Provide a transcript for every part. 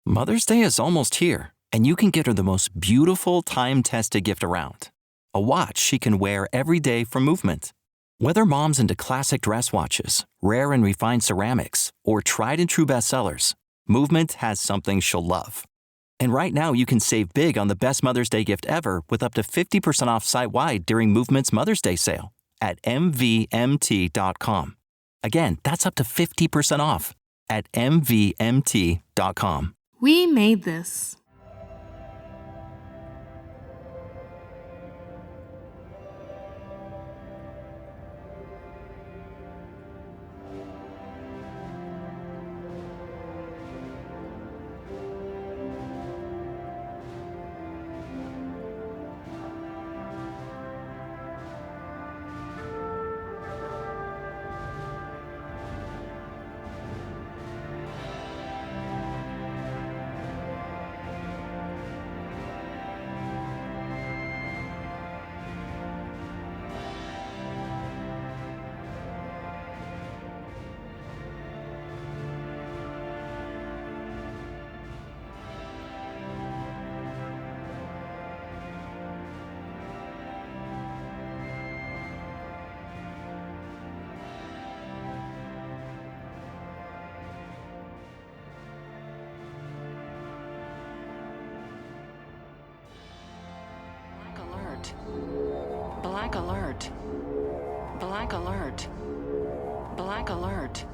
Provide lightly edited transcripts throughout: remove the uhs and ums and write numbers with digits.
Mother's Day is almost here, and you can get her the most beautiful time-tested gift around. A watch she can wear every day from Movement. Whether mom's into classic dress watches, rare and refined ceramics, or tried and true bestsellers, Movement has something she'll love. And right now you can save big on the best Mother's Day gift ever with up to 50% off site-wide during Movement's Mother's Day sale at mvmt.com. Again, that's up to 50% off at mvmt.com. We made this. Black alert. Black alert. Black alert.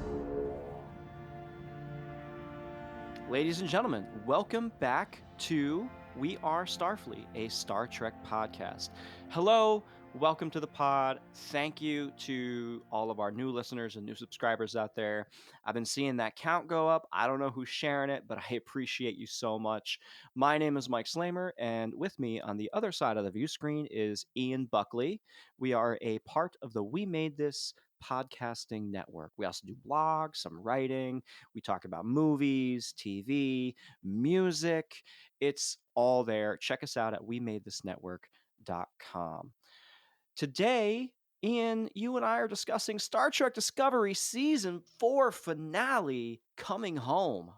Ladies and gentlemen, welcome back to We Are Starfleet, a Star Trek podcast. Hello, welcome to the pod. Thank you to all of our new listeners and new subscribers out there. I've been seeing that count go up. I don't know who's sharing it, but I appreciate you so much. My name is Mike Slamer, and with me on the other side of the view screen is Ian Buckley. We are a part of the We Made This podcasting network. We also do blogs, some writing. We talk about movies, TV, music. It's all there. Check us out at wemadethisnetwork.com. Today, Ian, you and I are discussing Star Trek Discovery Season 4 finale, Coming Home.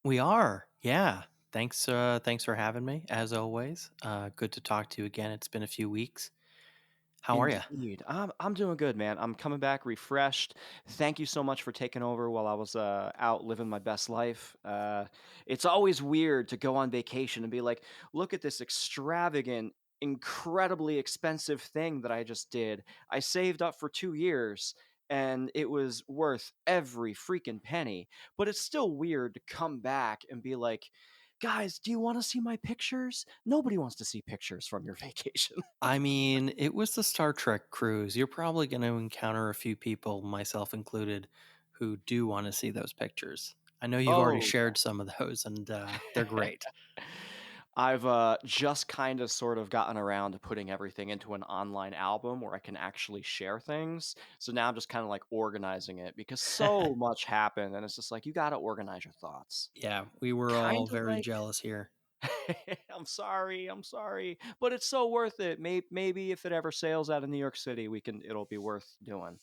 We are, yeah. Thanks for having me, as always. Good to talk to you again. It's been a few weeks. How are you? Indeed. I'm doing good, man. I'm coming back refreshed. Thank you so much for taking over while I was out living my best life. It's always weird to go on vacation and be like, look at this extravagant, incredibly expensive thing that I just did. I saved up for 2 years and it was worth every freaking penny. But it's still weird to come back and be like, guys, do you want to see my pictures? Nobody wants to see pictures from your vacation. I mean, it was the Star Trek cruise. You're probably going to encounter a few people, myself included, who do want to see those pictures. I know you've already Oh, shared some of those, and they're great. I've just kind of sort of gotten around to putting everything into an online album where I can actually share things. So now I'm just kind of like organizing it because so much happened and it's just like you got to organize your thoughts. Yeah, we were all Kind of very like jealous here. I'm sorry, but it's so worth it. Maybe if it ever sails out of New York City, it'll be worth doing.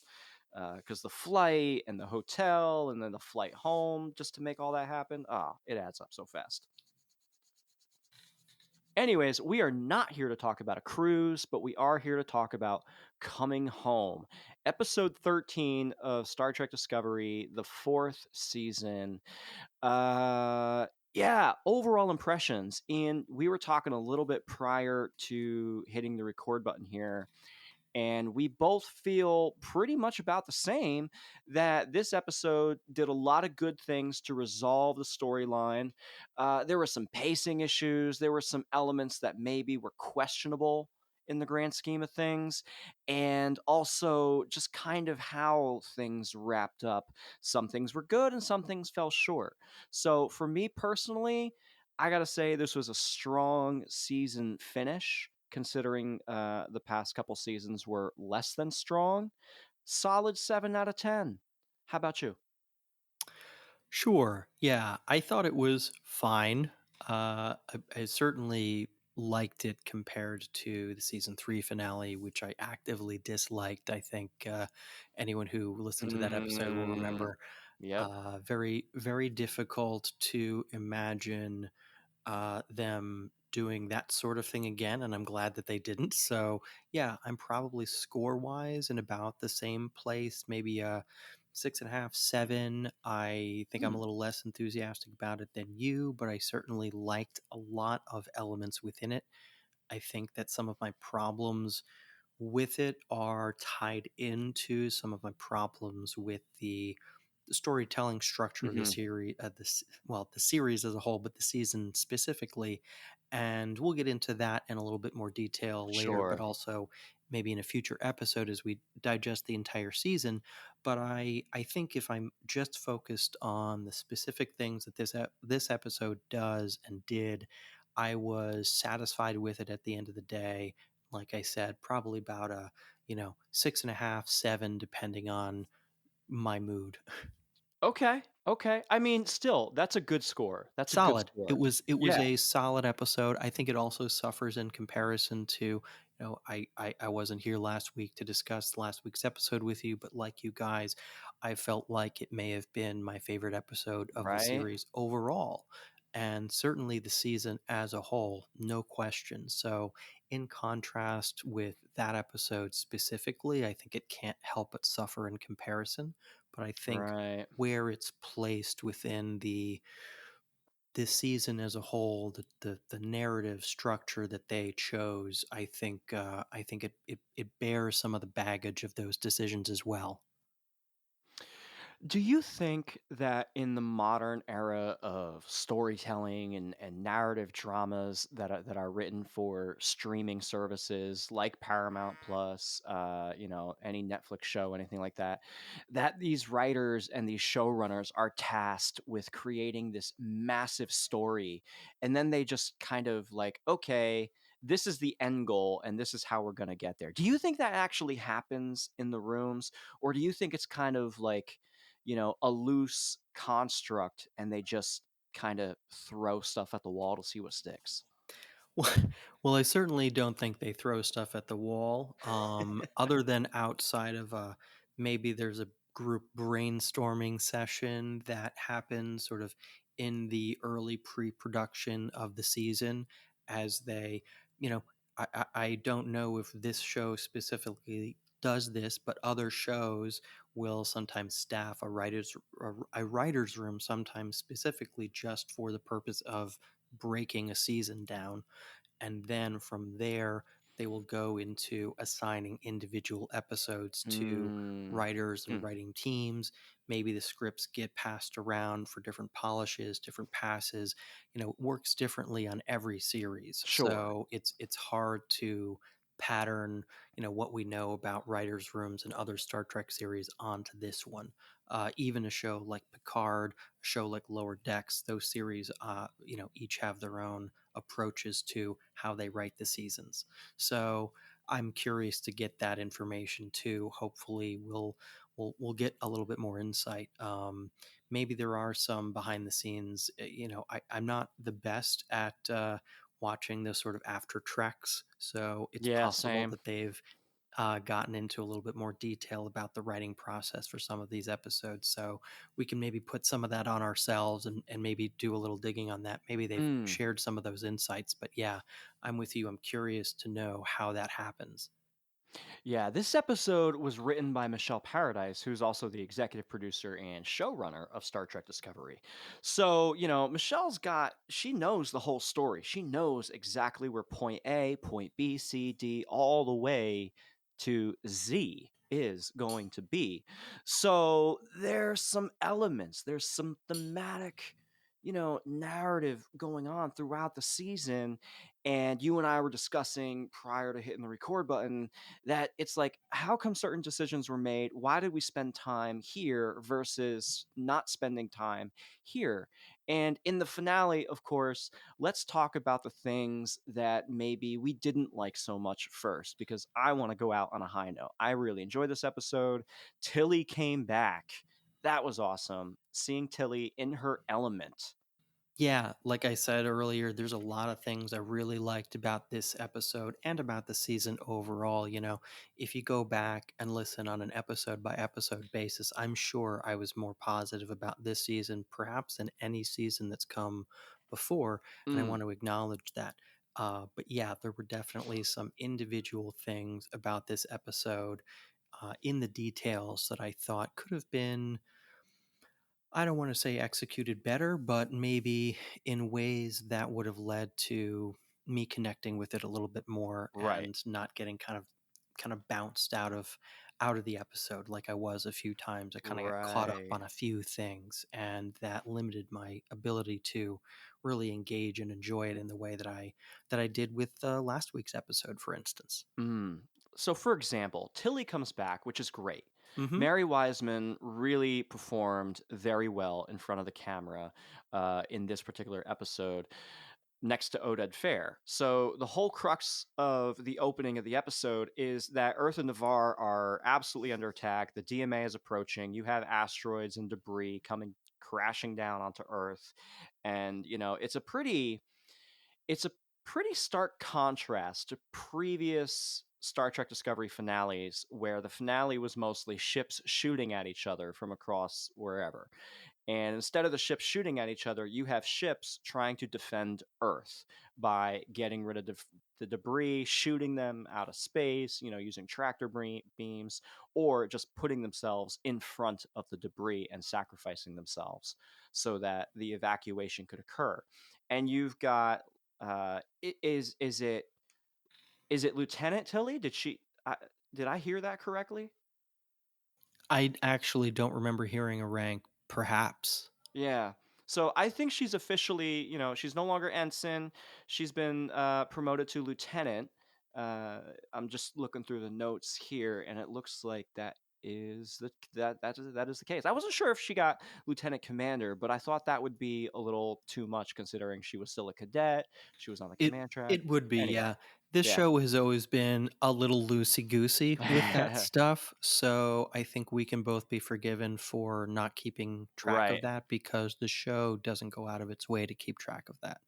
Because the flight and the hotel and then the flight home just to make all that happen, it adds up so fast. Anyways, we are not here to talk about a cruise, but we are here to talk about Coming Home. Episode 13 of Star Trek Discovery, the fourth season. Yeah, overall impressions. And we were talking a little bit prior to hitting the record button here, and we both feel pretty much about the same that this episode did a lot of good things to resolve the storyline. There were some pacing issues, there were some elements that maybe were questionable in the grand scheme of things, and also just kind of how things wrapped up. Some things were good and some things fell short. So for me personally, I gotta say this was a strong season finish considering the past couple seasons were less than strong. Solid 7 out of 10. How about you? Sure. Yeah, I thought it was fine. I certainly liked it compared to the season 3 finale, which I actively disliked. I think anyone who listened to that episode will Mm, remember. Yep. Very, very difficult to imagine them doing that sort of thing again, and I'm glad that they didn't. So, yeah, I'm probably score wise in about the same place, maybe a 6.5, 7. I think I'm Hmm. a little less enthusiastic about it than you, but I certainly liked a lot of elements within it. I think that some of my problems with it are tied into some of my problems with the storytelling structure of the Hmm. series, the series as a whole, but the season specifically. And we'll get into that in a little bit more detail later, but Sure. also maybe in a future episode as we digest the entire season. But I think if I'm just focused on the specific things that this episode does and did, I was satisfied with it at the end of the day. Like I said, probably about a 6.5, 7, depending on my mood. Okay. Okay. I mean, still, that's a good score. That's a good Solid. It score. was it was Yeah. a solid episode. I think it also suffers in comparison to, I wasn't here last week to discuss last week's episode with you, but like you guys, I felt like it may have been my favorite episode of the Right. series overall. And certainly the season as a whole, no question. So, in contrast with that episode specifically, I think it can't help but suffer in comparison. But I think Right. where it's placed within this season as a whole, the narrative structure that they chose, I think it bears some of the baggage of those decisions as well. Do you think that in the modern era of storytelling and narrative dramas that are written for streaming services like Paramount Plus, any Netflix show, anything like that, that these writers and these showrunners are tasked with creating this massive story, and then they just kind of like, okay, this is the end goal, and this is how we're going to get there? Do you think that actually happens in the rooms, or do you think it's kind of like, a loose construct and they just kind of throw stuff at the wall to see what sticks? Well, well, I certainly don't think they throw stuff at the wall. Other than outside of maybe there's a group brainstorming session that happens sort of in the early pre-production of the season, as they, you know, I don't know if this show specifically does this, but other shows will sometimes staff a writer's room, sometimes specifically just for the purpose of breaking a season down, and then from there they will go into assigning individual episodes to Hmm. writers and Hmm. writing teams. Maybe the scripts get passed around for different polishes, different passes. It works differently on every series, Sure. so it's hard to pattern what we know about writers rooms and other Star Trek series onto this one. Even a show like Picard, a show like Lower Decks, those series each have their own approaches to how they write the seasons. So I'm curious to get that information too. Hopefully, we'll get a little bit more insight. Maybe there are some behind the scenes. I'm not the best at watching those sort of after treks, so it's Yeah, possible same. that they've gotten into a little bit more detail about the writing process for some of these episodes. So we can maybe put some of that on ourselves and maybe do a little digging on that. Maybe they've Mm. shared some of those insights. But yeah, I'm with you. I'm curious to know how that happens. Yeah, this episode was written by Michelle Paradise, who's also the executive producer and showrunner of Star Trek Discovery. So, she knows the whole story. She knows exactly where point A, point B, C, D, all the way to Z is going to be. So, there's some thematic, narrative going on throughout the season. And you and I were discussing prior to hitting the record button that it's like, how come certain decisions were made? Why did we spend time here versus not spending time here? And in the finale, of course, let's talk about the things that maybe we didn't like so much first, because I want to go out on a high note. I really enjoyed this episode. Tilly came back. That was awesome. Seeing Tilly in her element. Yeah, like I said earlier, there's a lot of things I really liked about this episode and about the season overall. If you go back and listen on an episode by episode basis, I'm sure I was more positive about this season, perhaps than any season that's come before. And I Mm, want to acknowledge that. But yeah, there were definitely some individual things about this episode in the details that I thought could have been, I don't want to say executed better, but maybe in ways that would have led to me connecting with it a little bit more right. and not getting kind of bounced out of the episode like I was a few times. I kind of got caught up Right. on a few things, and that limited my ability to really engage and enjoy it in the way that I did with last week's episode, for instance. Mm. So, for example, Tilly comes back, which is great. Hmm. Mary Wiseman really performed very well in front of the camera in this particular episode next to Oded Fair. So, the whole crux of the opening of the episode is that Earth and Navarre are absolutely under attack. The DMA is approaching. You have asteroids and debris coming crashing down onto Earth. And, it's a pretty stark contrast to previous Star Trek Discovery finales, where the finale was mostly ships shooting at each other from across wherever. And instead of the ships shooting at each other, you have ships trying to defend Earth by getting rid of the debris, shooting them out of space, using tractor beams, or just putting themselves in front of the debris and sacrificing themselves so that the evacuation could occur. And you've got is it Lieutenant Tilly? Did I hear that correctly? I actually don't remember hearing a rank, perhaps. Yeah. So I think she's officially, she's no longer ensign. She's been promoted to lieutenant. Uh, I'm just looking through the notes here, and it looks like that is the case. I wasn't sure if she got lieutenant commander, but I thought that would be a little too much considering she was still a cadet. She was on the It command track. it would be, Anyway, yeah. This yeah. show has always been a little loosey goosey with that stuff, so I think we can both be forgiven for not keeping track of Right. that because the show doesn't go out of its way to keep track of that.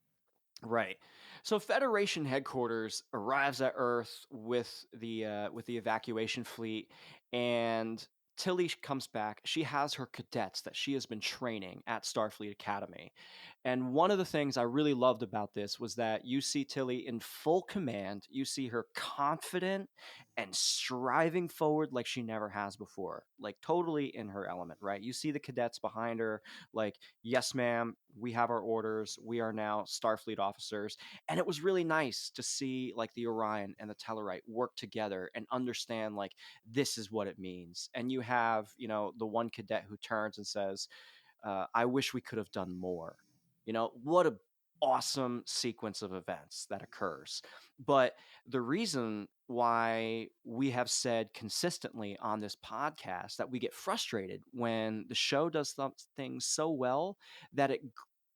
Right. So Federation headquarters arrives at Earth with the evacuation fleet, and Tilly comes back. She has her cadets that she has been training at Starfleet Academy. And one of the things I really loved about this was that you see Tilly in full command. You see her confident and striving forward like she never has before, like totally in her element, right? You see the cadets behind her, like, yes, ma'am, we have our orders. We are now Starfleet officers. And it was really nice to see like the Orion and the Tellarite work together and understand like this is what it means. And you have, the one cadet who turns and says, I wish we could have done more. What a awesome sequence of events that occurs. But the reason why we have said consistently on this podcast that we get frustrated when the show does things so well that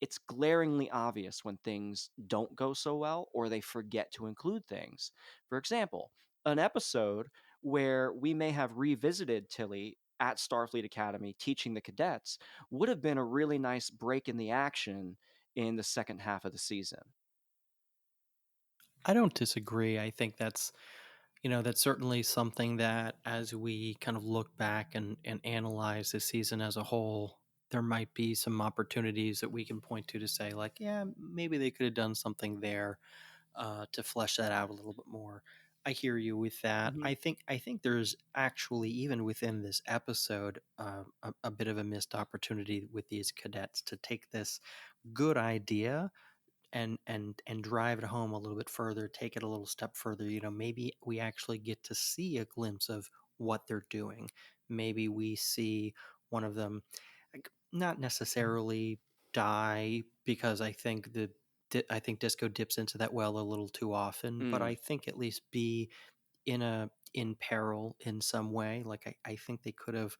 it's glaringly obvious when things don't go so well or they forget to include things. For example, an episode where we may have revisited Tilly at Starfleet Academy teaching the cadets would have been a really nice break in the action in the second half of the season. I don't disagree. I think that's certainly something that as we kind of look back and analyze the season as a whole, there might be some opportunities that we can point to say, like, yeah, maybe they could have done something there to flesh that out a little bit more. I hear you with that. Hmm. I think there's actually even within this episode a bit of a missed opportunity with these cadets to take this good idea and drive it home a little bit further, take it a little step further. Maybe we actually get to see a glimpse of what they're doing. Maybe we see one of them, like, not necessarily die, because I think Disco dips into that well a little too often, but Mm, I think at least be in peril in some way. Like I think they could have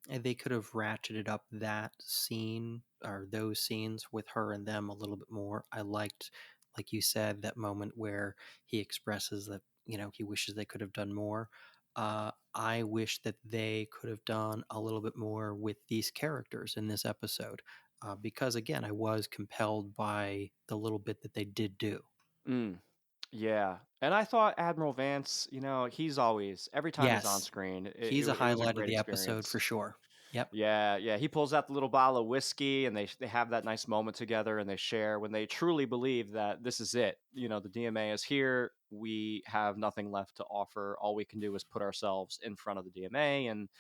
ratcheted up that scene or those scenes with her and them a little bit more. I liked, like you said, that moment where he expresses that he wishes they could have done more. I wish that they could have done a little bit more with these characters in this episode. because again, I was compelled by the little bit that they did do. Mm, yeah. And I thought Admiral Vance, he's always every time he's on Yes, screen, he's a it was a highlight of great the episode experience. for sure. Yep. Yeah, yeah. He pulls out the little bottle of whiskey, and they have that nice moment together, and they share when they truly believe that this is it. The DMA is here. We have nothing left to offer. All we can do is put ourselves in front of the DMA and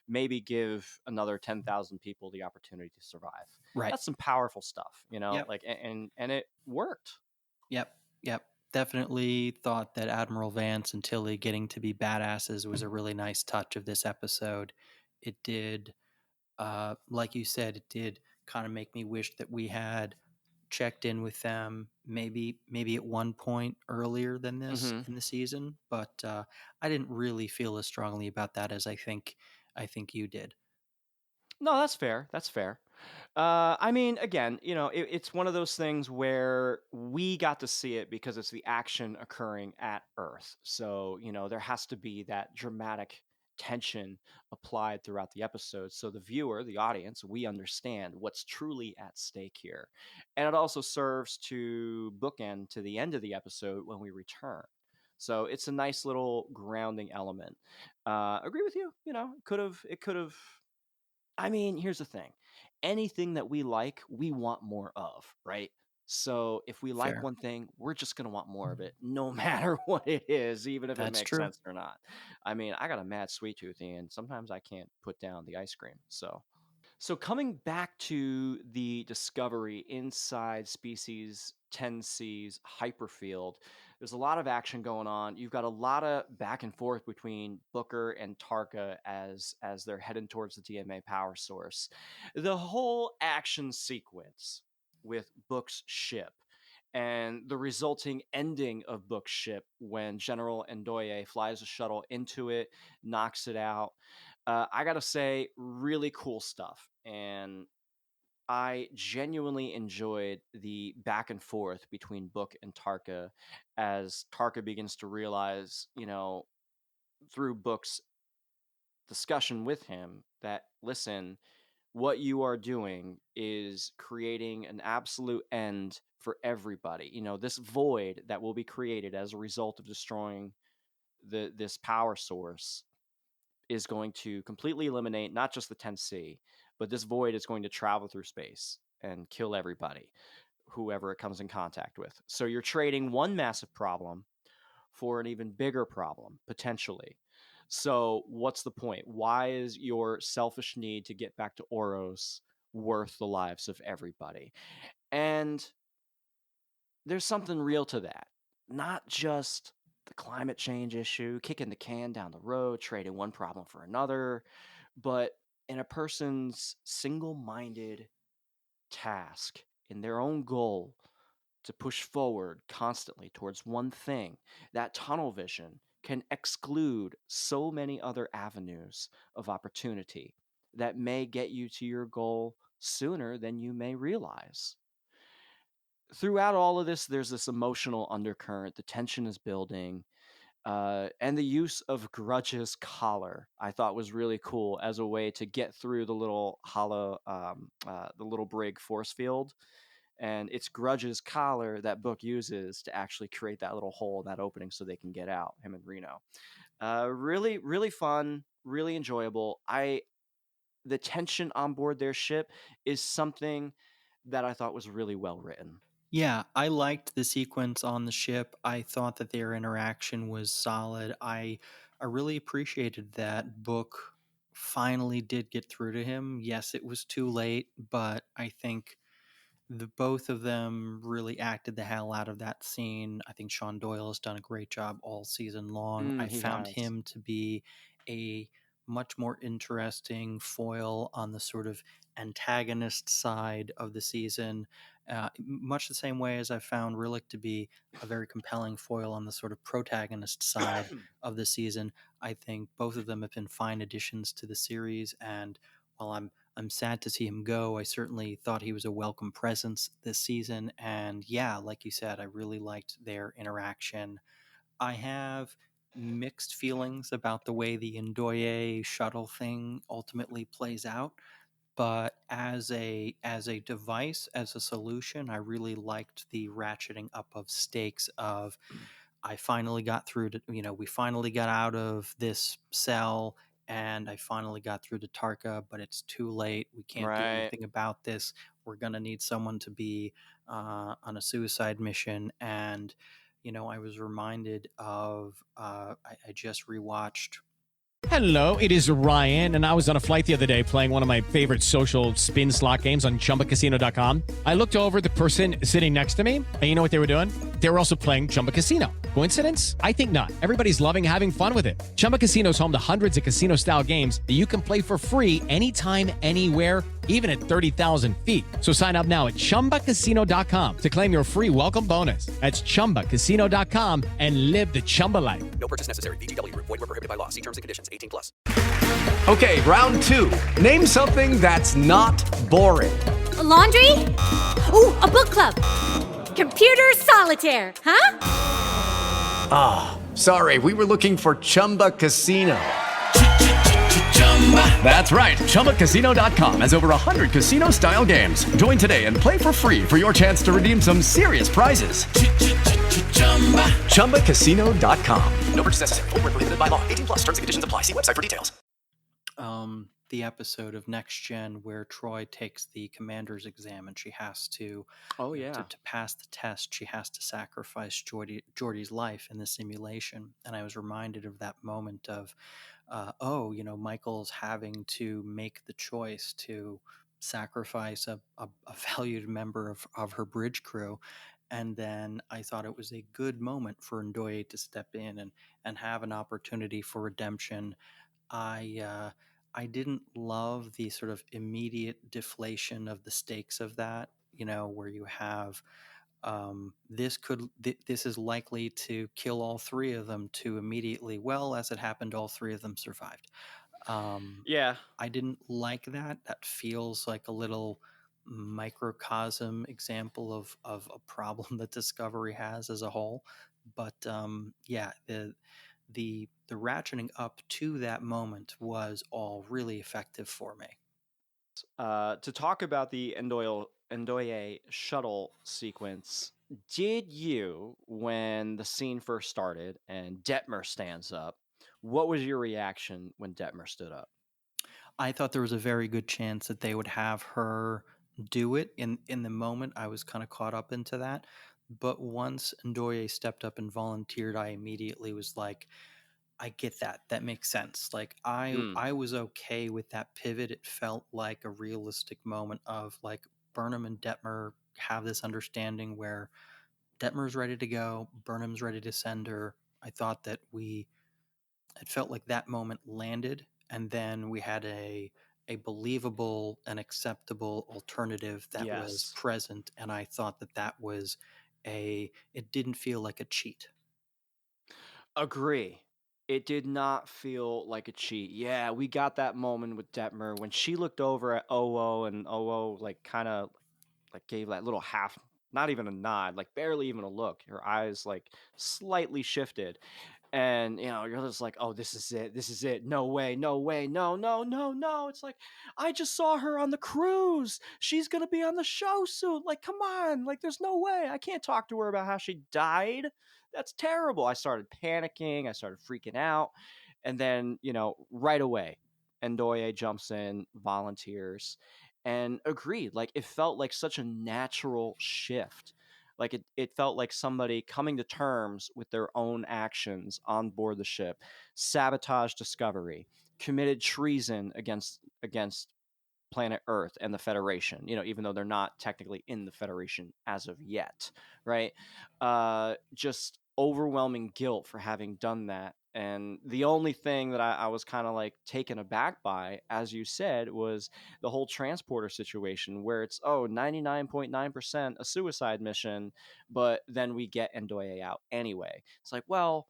maybe give another 10,000 people the opportunity to survive. Right. That's some powerful stuff, Yep. like and it worked. Yep. Yep. Definitely thought that Admiral Vance and Tilly getting to be badasses was a really nice touch of this episode. It did, like you said, it did kind of make me wish that we had checked in with them maybe at one point earlier than this Hmm. in the season, but I didn't really feel as strongly about that as I think you did. No, that's fair. That's fair. I mean, again, it's one of those things where we got to see it because it's the action occurring at Earth. So, there has to be that dramatic tension applied throughout the episode. So the viewer, the audience, we understand what's truly at stake here. And it also serves to bookend to the end of the episode when we return. So it's a nice little grounding element. Agree with you. It could have. I mean, here's the thing. Anything that we like, we want more of, right? So if we like Fair. one thing, we're just going to want more of it, no matter what it is, even if it That's makes true. sense or not. I mean, I got a mad sweet tooth, and sometimes I can't put down the ice cream. So coming back to the discovery inside species 10C's hyperfield, there's a lot of action going on. You've got a lot of back and forth between Booker and Tarka as they're heading towards the DMA power source. The whole action sequence with Book's ship and the resulting ending of Book's ship when General Ndoye flies a shuttle into it, knocks it out. I gotta say, really cool stuff. And I genuinely enjoyed the back and forth between Book and Tarka as Tarka begins to realize, through Book's discussion with him, that listen, what you are doing is creating an absolute end for everybody. This void that will be created as a result of destroying this power source is going to completely eliminate not just the 10C, but this void is going to travel through space and kill everybody, whoever it comes in contact with. So you're trading one massive problem for an even bigger problem, potentially. So what's the point? Why is your selfish need to get back to Oros worth the lives of everybody? And there's something real to that. Not just the climate change issue, kicking the can down the road, trading one problem for another, but in a person's single minded task, in their own goal to push forward constantly towards one thing, that tunnel vision can exclude so many other avenues of opportunity that may get you to your goal sooner than you may realize. Throughout all of this, there's this emotional undercurrent. The tension is building. And the use of Grudge's collar, I thought was really cool as a way to get through the little the little brig force field. And it's Grudge's collar that Book uses to actually create that little hole, that opening, so they can get out. Him and Reno. Really, really fun, really enjoyable. The tension on board their ship is something that I thought was really well written. Yeah, I liked the sequence on the ship. I thought that their interaction was solid. I really appreciated that Book finally did get through to him. Yes, it was too late, but I think the both of them really acted the hell out of that scene. I think Sean Doyle has done a great job all season long. I He found has. him to be a much more interesting foil on the sort of antagonist side of the season, much the same way as I found Rillick to be a very compelling foil on the sort of protagonist side of the season. I think both of them have been fine additions to the series, and while I'm sad to see him go. I certainly thought he was a welcome presence this season. And yeah, like you said, I really liked their interaction. I have mixed feelings about the way the Ndoye shuttle thing ultimately plays out, but as a device, as a solution, I really liked the ratcheting up of stakes of I finally got through to, we finally got out of this cell and I finally got through to Tarka, but it's too late. We can't do Right. anything about this. We're going to need someone to be on a suicide mission. And, I was reminded of, I just rewatched. Hello, it is Ryan, and I was on a flight the other day playing one of my favorite social spin slot games on ChumbaCasino.com. I looked over at the person sitting next to me, and you know what they were doing? They were also playing Chumba Casino. Coincidence? I think not. Everybody's loving having fun with it. Chumba Casino is home to hundreds of casino-style games that you can play for free anytime, anywhere, even at 30,000 feet. So sign up now at ChumbaCasino.com to claim your free welcome bonus. That's ChumbaCasino.com and live the Chumba life. No purchase necessary. VGW. Void were prohibited by law. See terms and conditions. 18+. Okay, round two. Name something that's not boring. A laundry? Ooh, a book club. Computer solitaire, huh? Sorry, we were looking for Chumba Casino. That's right. ChumbaCasino.com has over 100 casino-style games. Join today and play for free for your chance to redeem some serious prizes. ChumbaCasino.com. No purchase necessary. Void were prohibited by law. 18+. Terms and conditions apply. See website for details. The episode of Next Gen where Troy takes the commander's exam and she has to, Oh yeah. to pass the test, she has to sacrifice Geordie's life in the simulation. And I was reminded of that moment of, Michael's having to make the choice to sacrifice a valued member of her bridge crew. And then I thought it was a good moment for Ndoye to step in and have an opportunity for redemption. I didn't love the sort of immediate deflation of the stakes of that, where you have this is likely to kill all three of them to immediately, well, as it happened, all three of them survived. Yeah. I didn't like that. That feels like a little microcosm example of a problem that Discovery has as a whole. But the ratcheting up to that moment was all really effective for me. To talk about the Ndoye shuttle sequence, did you, when the scene first started and Detmer stands up, what was your reaction when Detmer stood up? I thought there was a very good chance that they would have her do it in the moment. I was kind of caught up into that. But once Ndoye stepped up and volunteered, I immediately was like, I get that. That makes sense. Like I was okay with that pivot. It felt like a realistic moment of like Burnham and Detmer have this understanding where Detmer's ready to go, Burnham's ready to send her. I thought that it felt like that moment landed, and then we had a believable and acceptable alternative that was Yes. present, and I thought that was it didn't feel like a cheat. Agree. It did not feel like a cheat. Yeah, we got that moment with Detmer when she looked over at Oo and Oo like kind of like gave that little half, not even a nod, like barely even a look. Her eyes like slightly shifted. And you're just like, oh, this is it, this is it, no way, no way, no, no, no, no. It's like, I just saw her on the cruise, she's gonna be on the show soon, like, come on, like, there's no way, I can't talk to her about how she died. That's terrible. I started panicking, I started freaking out. And then right away Ndoye jumps in, volunteers, and agreed, like, it felt like such a natural shift. Like it felt like somebody coming to terms with their own actions on board the ship, sabotaged Discovery, committed treason against planet Earth and the Federation, even though they're not technically in the Federation as of yet, right? Just overwhelming guilt for having done that. And the only thing that I was kind of like taken aback by, as you said, was the whole transporter situation where it's 99.9% a suicide mission, but then we get Ndoye out anyway. It's like, well,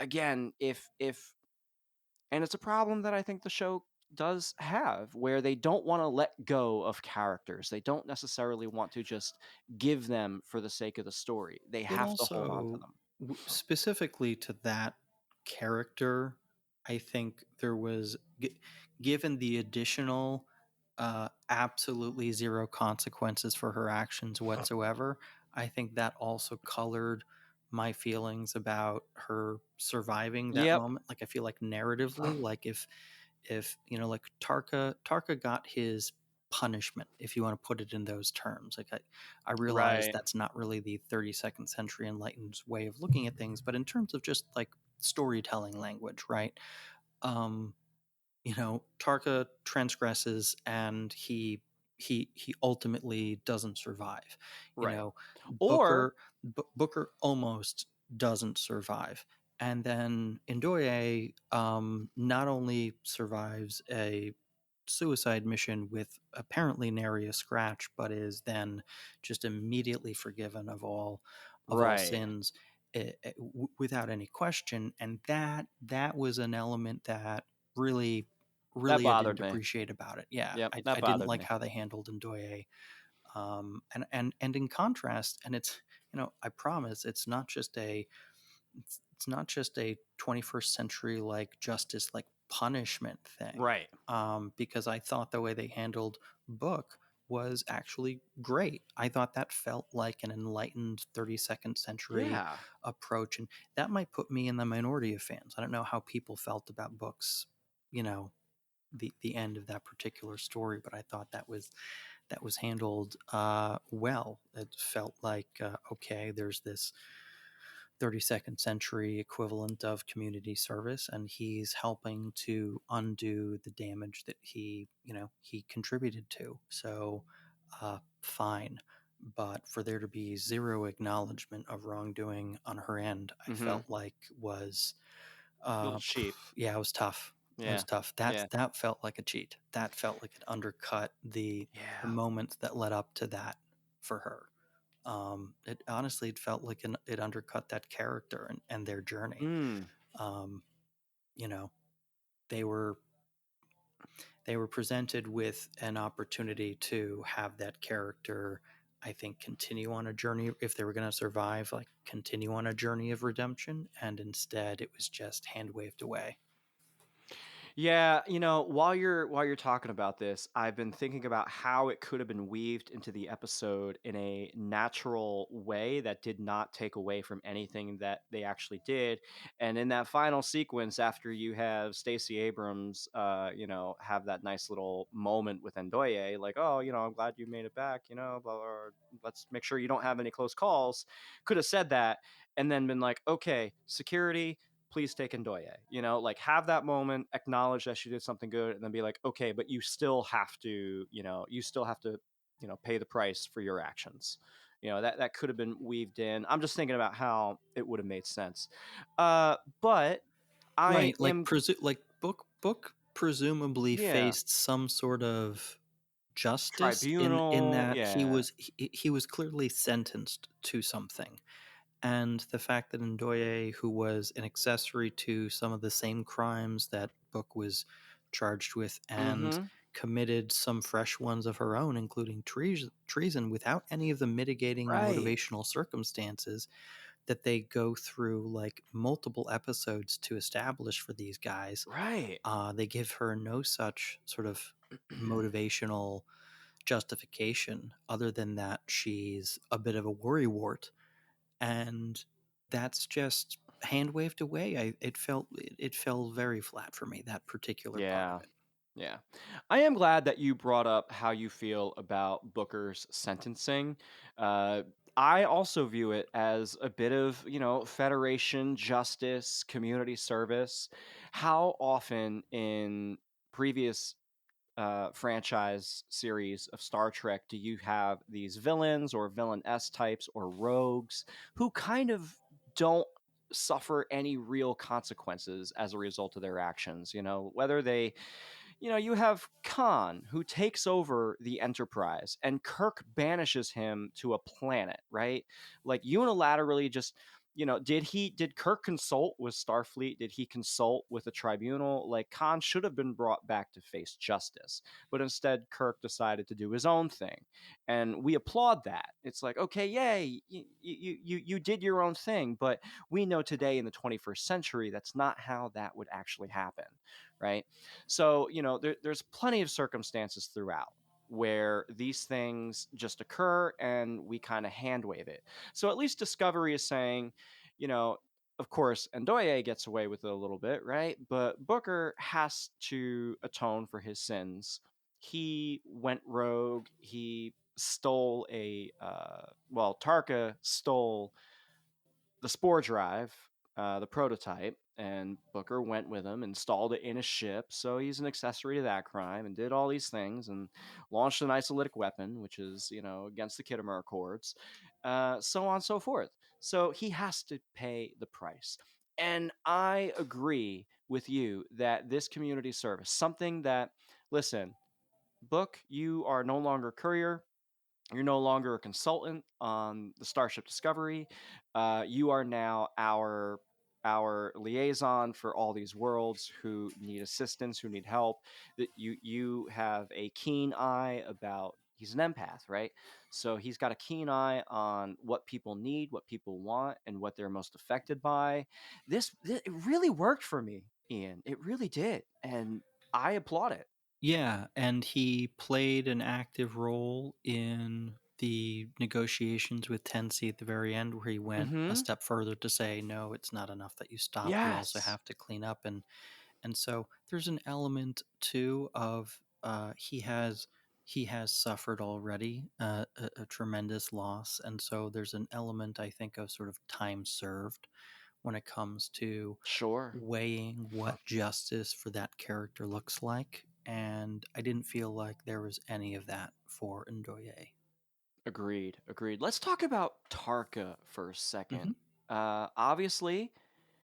again, if and it's a problem that I think the show does have, where they don't want to let go of characters. They don't necessarily want to just give them for the sake of the story. They It have to hold on to also, them. specifically to that character, I think there was, given the additional absolutely zero consequences for her actions whatsoever, I think that also colored my feelings about her surviving that Yep. moment. Like I feel like narratively, like if like Tarka got his punishment, if you want to put it in those terms. Like I realize Right. that's not really the 32nd century enlightened way of looking at things, but in terms of just like storytelling language, right? Um, Tarka transgresses and he ultimately doesn't survive. Right. Or Booker Booker almost doesn't survive. And then Ndoye not only survives a suicide mission with apparently nary a scratch, but is then just immediately forgiven of all right. sins without any question. And that was an element that really That I bothered didn't me. appreciate about it. Yeah, Yep, I that didn't bothered like me. how they handled Ndoye. And in contrast, and it's I promise it's not just a 21st century like justice like punishment thing. Right. Because I thought the way they handled Book was actually great. I thought that felt like an enlightened 32nd century Yeah. approach, and that might put me in the minority of fans. I don't know how people felt about Book's, the end of that particular story, but I thought that was handled well. It felt like okay, there's this 32nd century equivalent of community service, and he's helping to undo the damage that he contributed to. So fine. But for there to be zero acknowledgement of wrongdoing on her end, I Mm-hmm. felt like was A little cheap. yeah, it was tough. It Yeah. was tough. Yeah. That felt like a cheat. That felt like it undercut the Yeah. moments that led up to that for her. It honestly, it felt like it undercut that character and their journey. Mm. Um, you know, they were presented with an opportunity to have that character, I think, continue on a journey if they were going to survive, like continue on a journey of redemption, and instead it was just hand waved away. Yeah, while you're talking about this, I've been thinking about how it could have been weaved into the episode in a natural way that did not take away from anything that they actually did. And in that final sequence, after you have Stacey Abrams, have that nice little moment with Ndoye, like, oh, I'm glad you made it back, or let's make sure you don't have any close calls. Could have said that and then been like, okay, security, please take Ndoye. Like have that moment, acknowledge that she did something good, and then be like, okay, but you still have to, pay the price for your actions. That could have been weaved in. I'm just thinking about how it would have made sense. But I Right, like am, book presumably yeah, faced some sort of justice in tribunal, that yeah, he was clearly sentenced to something. And the fact that Ndoye, who was an accessory to some of the same crimes that Book was charged with, and mm-hmm, committed some fresh ones of her own, including treason, without any of the mitigating right, motivational circumstances that they go through like multiple episodes to establish for these guys. right. They give her no such sort of motivational justification other than that she's a bit of a worrywart, and that's just hand waved away. It fell very flat for me, that particular part of Yeah. it. Yeah. I am glad that you brought up how you feel about Booker's sentencing. Uh, I also view it as a bit of, federation, justice, community service. How often in previous franchise series of Star Trek do you have these villains or villain S types or rogues who kind of don't suffer any real consequences as a result of their actions? Whether they, you have Khan who takes over the Enterprise and Kirk banishes him to a planet, right? Like unilaterally just, did Kirk consult with Starfleet? Did he consult with a tribunal? Like Khan should have been brought back to face justice, but instead Kirk decided to do his own thing. And we applaud that. It's like, okay, yay, you did your own thing, but we know today in the 21st century that's not how that would actually happen, right? So, there's plenty of circumstances throughout where these things just occur and we kind of hand wave it. So at least Discovery is saying, you know, of course, Ndoye gets away with it a little bit, right? But Booker has to atone for his sins. He went rogue. He stole Tarka stole the spore drive, the prototype, and Booker went with him, installed it in a ship. So he's an accessory to that crime and did all these things and launched an isolytic weapon, which is, against the Khitomer Accords, so on and so forth. So he has to pay the price. And I agree with you that this community service, something that, listen, Book, you are no longer a courier. You're no longer a consultant on the Starship Discovery. You are now our liaison for all these worlds who need assistance, who need help. That you have a keen eye about. He's an empath, right? So he's got a keen eye on what people need, what people want, and what they're most affected by. This it really worked for me, Ian. It really did, and I applaud it. Yeah, and he played an active role in the negotiations with TenC at the very end, where he went a Mm-hmm. step further to say, "No, it's not enough that you stop. You also Yes. have to clean up." And so there's an element too of he has suffered already a tremendous loss, and so there's an element, I think, of sort of time served when it comes to Sure. weighing what justice for that character looks like. And I didn't feel like there was any of that for Ndoye. Agreed. Agreed. Let's talk about Tarka for a second. Hmm. Obviously,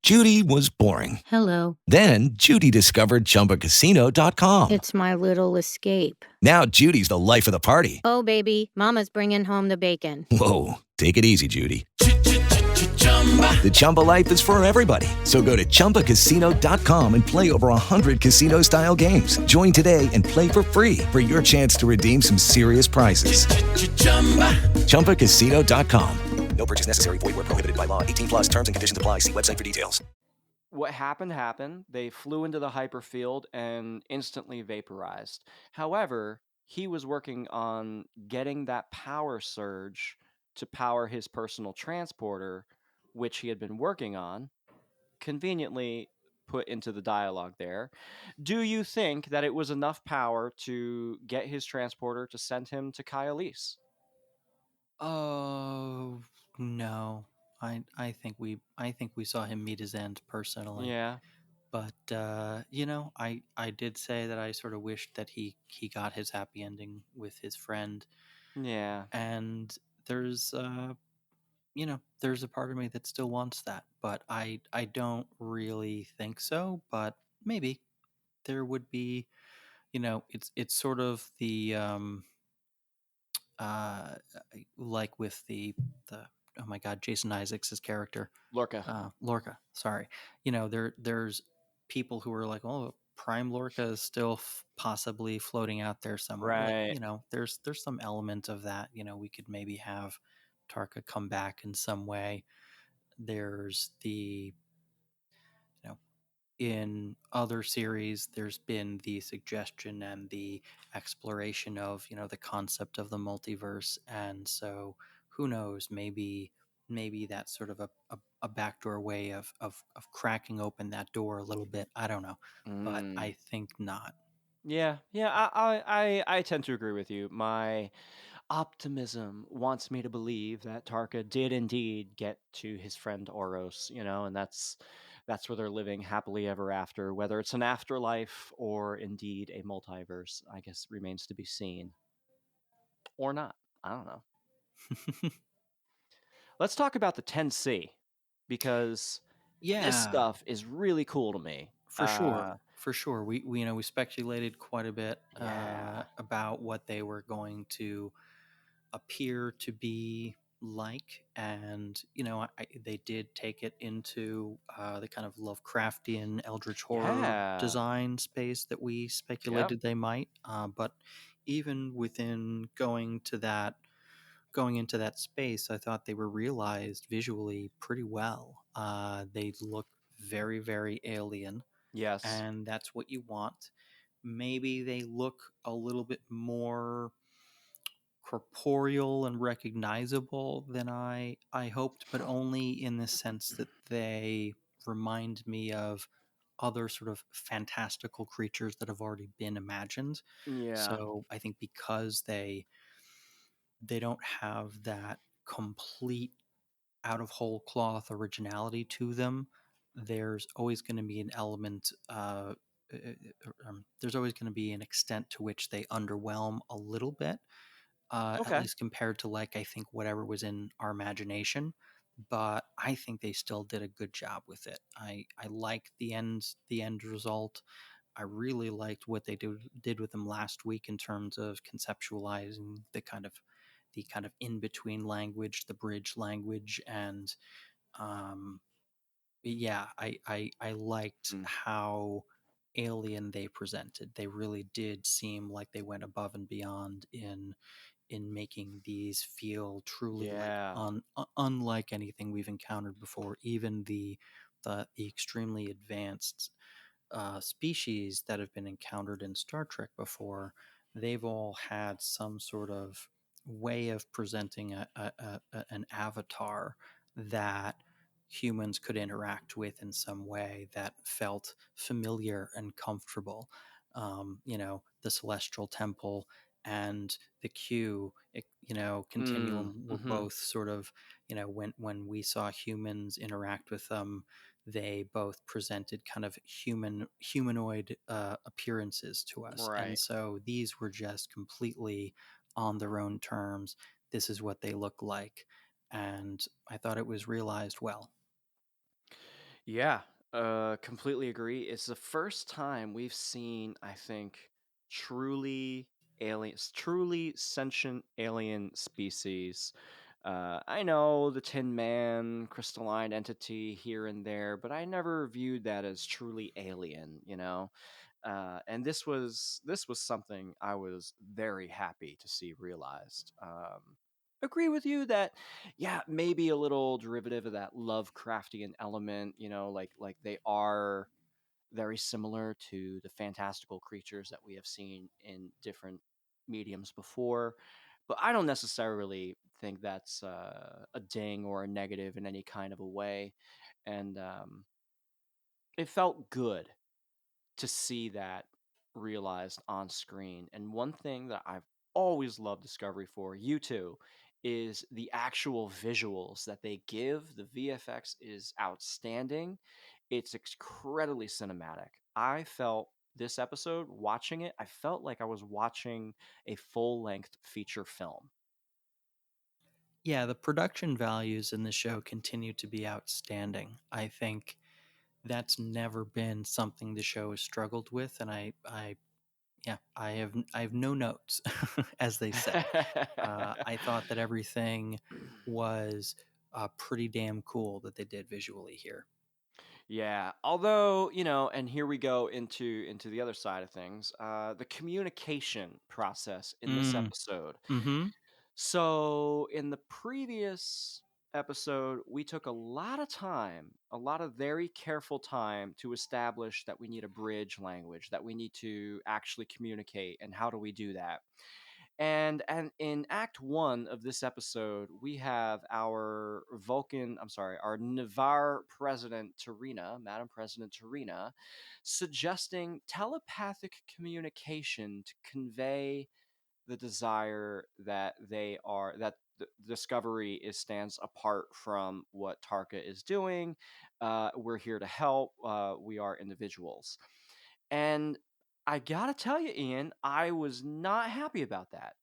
Judy was boring. Hello. Then Judy discovered ChumbaCasino.com. It's my little escape. Now Judy's the life of the party. Oh, baby, mama's bringing home the bacon. Whoa, take it easy, Judy. The Chumba life is for everybody. So go to ChumbaCasino.com and play over 100 casino-style games. Join today and play for free for your chance to redeem some serious prizes. ChumbaCasino.com. No purchase necessary. Void where prohibited by law. 18 plus terms and conditions apply. See website for details. what happened. They flew into the hyperfield and instantly vaporized. However, he was working on getting that power surge to power his personal transporter, which he had been working on, conveniently put into the dialogue there. Do you think that it was enough power to get his transporter to send him to Kyalise? Oh no, I think we saw him meet his end personally. Yeah. But I did say that I sort of wished that he got his happy ending with his friend. Yeah. And there's there's a part of me that still wants that, but I don't really think so. But maybe there would be, it's sort of the uh like with the oh my god, Jason Isaacs' character, Lorca. Lorca, sorry. There's people who are like, oh, Prime Lorca is still possibly floating out there somewhere. Like, Right. there's some element of that. We could maybe have Tarka come back in some way. There's the you know in other series, there's been the suggestion and the exploration of the concept of the multiverse. And so who knows, maybe that's sort of a backdoor way of cracking open that door a little bit. I don't know, but Mm. I think not. Yeah, yeah, I tend to agree with you. My optimism wants me to believe that Tarka did indeed get to his friend Oros, and that's where they're living happily ever after. Whether it's an afterlife or indeed a multiverse, I guess remains to be seen, or not. I don't know. Let's talk about the 10C because this Yeah, stuff is really cool to me. for sure. For sure. We speculated quite a bit Yeah, about what they were going to appear to be like. And they did take it into the kind of Lovecraftian eldritch horror yeah, design space that we yep. speculated they might. But even within going into that space, I thought they were realized visually pretty well. They look very, very alien. Yes. and that's what you want. Maybe they look a little bit more corporeal and recognizable than I hoped, but only in the sense that they remind me of other sort of fantastical creatures that have already been imagined. Yeah. So I think because they don't have that complete out of whole cloth originality to them, there's always going to be an element there's always going to be an extent to which they underwhelm a little bit, at Okay. least compared to, like, I think whatever was in our imagination. But I think they still did a good job with it. I liked the end result. I really liked what they did with them last week in terms of conceptualizing the kind of in between language, the bridge language, and um, yeah, I liked Mm. how alien they presented. They really did seem like they went above and beyond in making these feel truly like Yeah. unlike anything we've encountered before. Even the extremely advanced species that have been encountered in Star Trek before, they've all had some sort of way of presenting an avatar that humans could interact with in some way that felt familiar and comfortable. The Celestial Temple and the Mm. Continuum were Hmm. both sort of, when we saw humans interact with them, they both presented kind of humanoid appearances to us, and Right. so these were just completely on their own terms. This is what they look like, and I thought it was realized well. Yeah. Completely agree. It's the first time we've seen, I think, truly truly sentient alien species. I know the Tin Man, crystalline entity here and there, but I never viewed that as truly alien, you know? And this was something I was very happy to see realized. Agree with you that, yeah, maybe a little derivative of that Lovecraftian element. Like they are very similar to the fantastical creatures that we have seen in different mediums before. But I don't necessarily think that's a ding or a negative in any kind of a way. And it felt good to see that realized on screen. And one thing that I've always loved Discovery for, you too, is the actual visuals that they give. The VFX is outstanding. It's incredibly cinematic. I felt this episode, watching it, I felt like I was watching a full length feature film. Yeah, the production values in the show continue to be outstanding. I think that's never been something the show has struggled with, and I have no notes, as they say. I thought that everything was pretty damn cool that they did visually here. Yeah, although, and here we go into the other side of things, the communication process in this Mm. episode. Mm-hmm. So, in the previous episode, we took a lot of time, a lot of very careful time to establish that we need a bridge language, that we need to actually communicate, and how do we do that? And in Act One of this episode, we have our Navarre President Tarina, Madam President Tarina, suggesting telepathic communication to convey the desire that the Discovery stands apart from what Tarka is doing. We're here to help. We are individuals. And I gotta tell you, Ian, I was not happy about that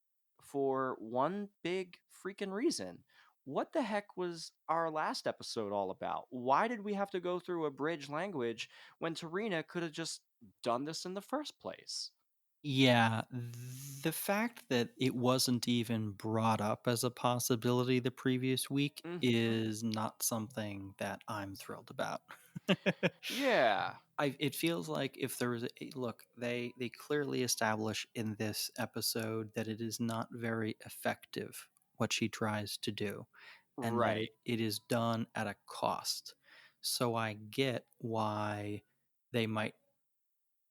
for one big freaking reason. What the heck was our last episode all about? Why did we have to go through a bridge language when Tarina could have just done this in the first place? Yeah, the fact that it wasn't even brought up as a possibility the previous week Hmm. is not something that I'm thrilled about. Yeah. It feels like if there was look, they clearly establish in this episode that it is not very effective what she tries to do, and that Right. it is done at a cost. So I get why they might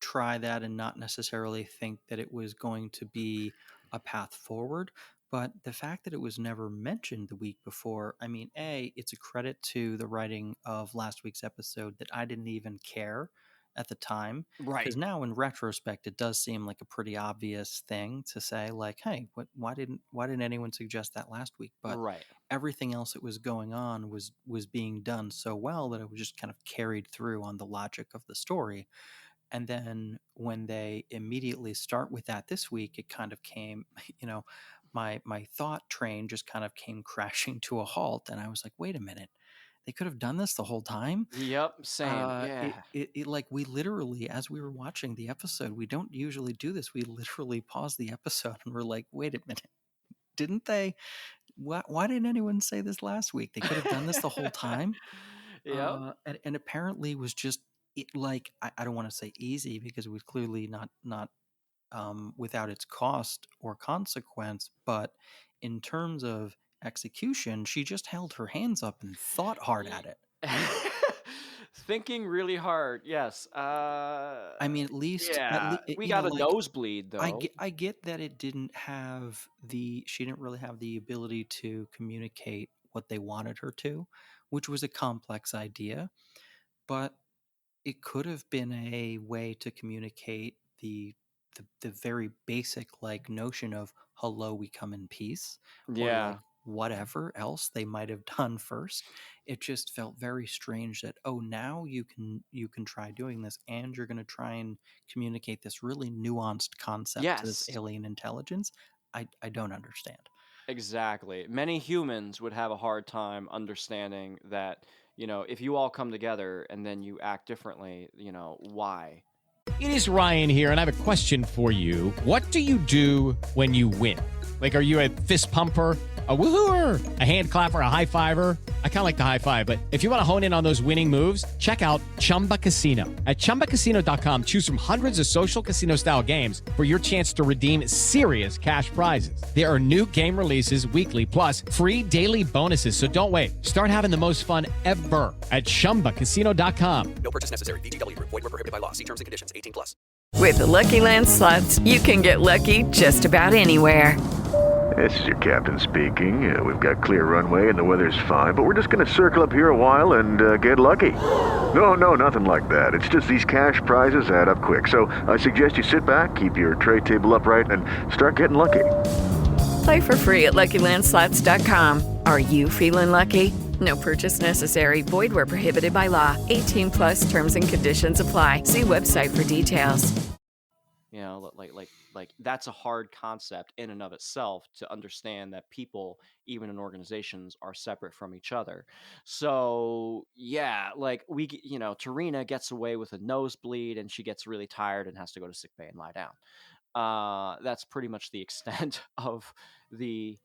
try that and not necessarily think that it was going to be a path forward. But the fact that it was never mentioned the week before, I mean, it's a credit to the writing of last week's episode that I didn't even care at the time. Right. Because now in retrospect, it does seem like a pretty obvious thing to say, like, hey, why didn't anyone suggest that last week? But Right. everything else that was going on was being done so well that it was just kind of carried through on the logic of the story. And then when they immediately start with that this week, it kind of came, my thought train just kind of came crashing to a halt. And I was like, wait a minute, they could have done this the whole time. Yep. Same. Yeah. It like we literally, as we were watching the episode, we don't usually do this. We literally pause the episode and we're like, wait a minute, didn't they? Why didn't anyone say this last week? They could have done this the whole time. Yep. And apparently was just like I don't want to say easy because it was clearly not without its cost or consequence, but in terms of execution, she just held her hands up and thought hard at it. Thinking really hard. Yes. I mean, at least we got a nosebleed though. I get that it didn't have she didn't really have the ability to communicate what they wanted her to, which was a complex idea, but it could have been a way to communicate the very basic like notion of hello, we come in peace, or like whatever else they might have done first. It just felt very strange that now you can try doing this and you're going to try and communicate this really nuanced concept to this alien intelligence. I don't understand. Exactly. Many humans would have a hard time understanding that, if you all come together and then you act differently, why? It is Ryan here, and I have a question for you. What do you do when you win? Like, are you a fist pumper, a woohooer, a hand clapper, a high fiver? I kind of like the high five, but if you want to hone in on those winning moves, check out Chumba Casino. At ChumbaCasino.com, choose from hundreds of social casino-style games for your chance to redeem serious cash prizes. There are new game releases weekly, plus free daily bonuses. So don't wait. Start having the most fun ever at ChumbaCasino.com. No purchase necessary. VGW. Void were prohibited by law. See terms and conditions. 18+. With the Lucky Land Slots, you can get lucky just about anywhere. This is your captain speaking. We've got clear runway and the weather's fine, but we're just going to circle up here a while and get lucky. No, nothing like that. It's just these cash prizes add up quick. So I suggest you sit back, keep your tray table upright, and start getting lucky. Play for free at LuckyLandSlots.com. Are you feeling lucky? No purchase necessary. Void where prohibited by law. 18+ terms and conditions apply. See website for details. Like that's a hard concept in and of itself to understand that people, even in organizations, are separate from each other. So Tarina gets away with a nosebleed and she gets really tired and has to go to sickbay and lie down. That's pretty much the extent of the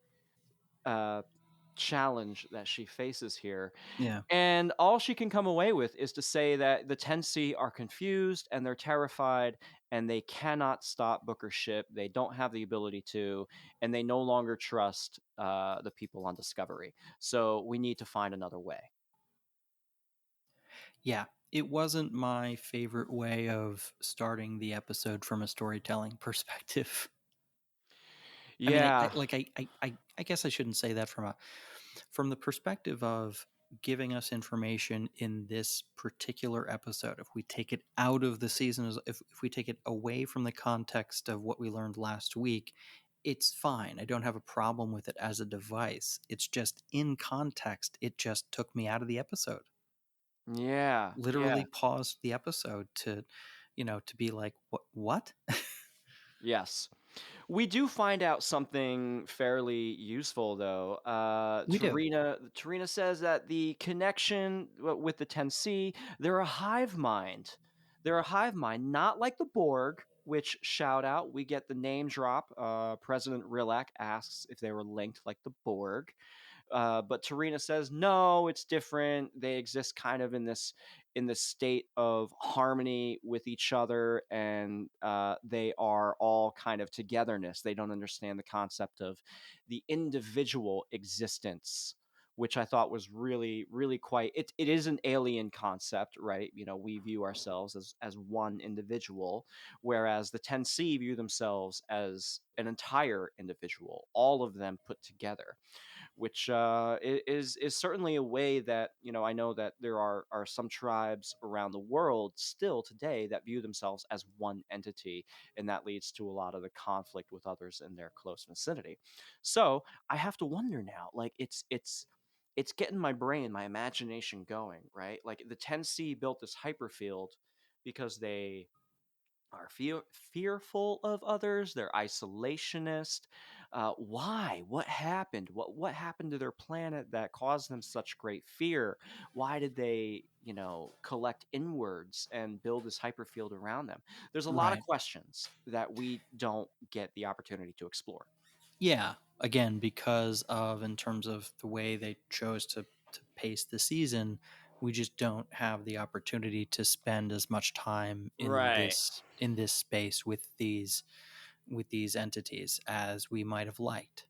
challenge that she faces here. Yeah. And all she can come away with is to say that the TenC are confused and they're terrified and they cannot stop Booker's ship. They don't have the ability to, and they no longer trust the people on Discovery. So we need to find another way. Yeah, it wasn't my favorite way of starting the episode from a storytelling perspective. Yeah. I guess I shouldn't say that from the perspective of giving us information in this particular episode. If we take it out of the season, if we take it away from the context of what we learned last week, it's fine. I don't have a problem with it as a device. It's just in context, it just took me out of the episode. Yeah. Literally paused the episode to be like, what? Yes. We do find out something fairly useful, though. Tarina says that the connection with the TenC, they're a hive mind. They're a hive mind, not like the Borg, which, shout out, we get the name drop. President Rilak asks if they were linked like the Borg. But Tarina says, no, it's different. They exist kind of in this state of harmony with each other, and they are all kind of togetherness. They don't understand the concept of the individual existence which I thought was really, really quite. It is an alien concept, right? We view ourselves as one individual, whereas the TenC view themselves as an entire individual, all of them put together, which is certainly a way that I know that there are some tribes around the world still today that view themselves as one entity, and that leads to a lot of the conflict with others in their close vicinity. So I have to wonder now, like it's getting my brain, my imagination going, right? Like the 10C built this hyperfield because they are fearful of others. They're isolationist. Why? What happened? What happened to their planet that caused them such great fear? Why did they, collect inwards and build this hyperfield around them? There's a lot of Right. questions that we don't get the opportunity to explore. Yeah. Again, because of in terms of the way they chose to pace the season, we just don't have the opportunity to spend as much time Right. in this space with these entities as we might have liked.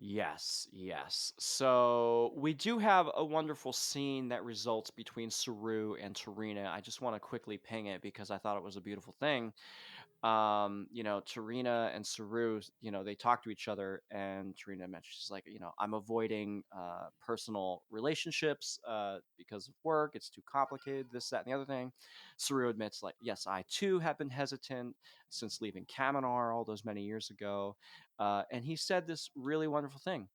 Yes, yes. So we do have a wonderful scene that results between Saru and Tarina. I just want to quickly ping it because I thought it was a beautiful thing. Tarina and Saru, they talk to each other, and Tarina mentions she's like, I'm avoiding personal relationships because of work. It's too complicated, this, that, and the other thing. Saru admits, like, yes, I too have been hesitant since leaving Kaminar all those many years ago. And he said this really wonderful thing.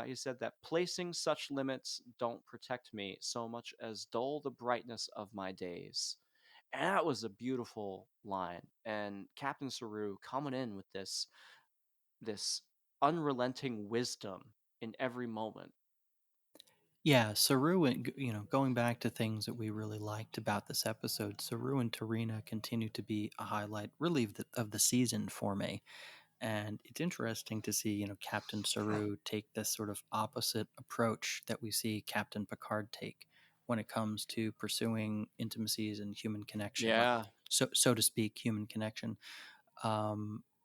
He said that placing such limits don't protect me so much as dull the brightness of my days. And that was a beautiful line. And Captain Saru coming in with this unrelenting wisdom in every moment. Yeah, Saru and going back to things that we really liked about this episode, Saru and Tarina continue to be a highlight, really of the season for me. And it's interesting to see, Captain Saru take this sort of opposite approach that we see Captain Picard take when it comes to pursuing intimacies and human connection, like Yeah. so to speak, human connection.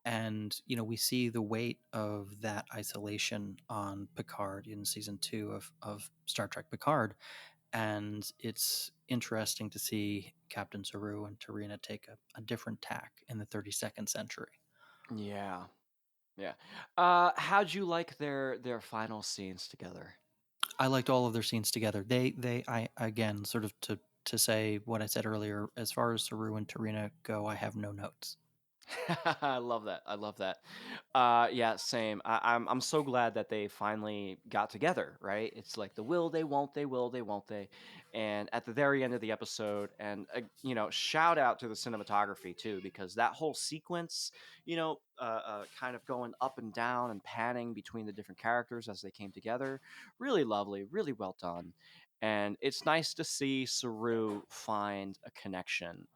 And we see the weight of that isolation on Picard in season 2 of Star Trek Picard, and it's interesting to see Captain Saru and Tarina take a different tack in the 32nd century. Yeah. Yeah. How'd you like their final scenes together? I liked all of their scenes together. I again, sort of to say what I said earlier, as far as Saru and Tarina go, I have no notes. I love that. I love that. Yeah, same. I'm so glad that they finally got together. Right? It's like the will they, won't they, will they, won't they, and at the very end of the episode, and shout out to the cinematography too, because that whole sequence, kind of going up and down and panning between the different characters as they came together, really lovely, really well done. And it's nice to see Saru find a connection.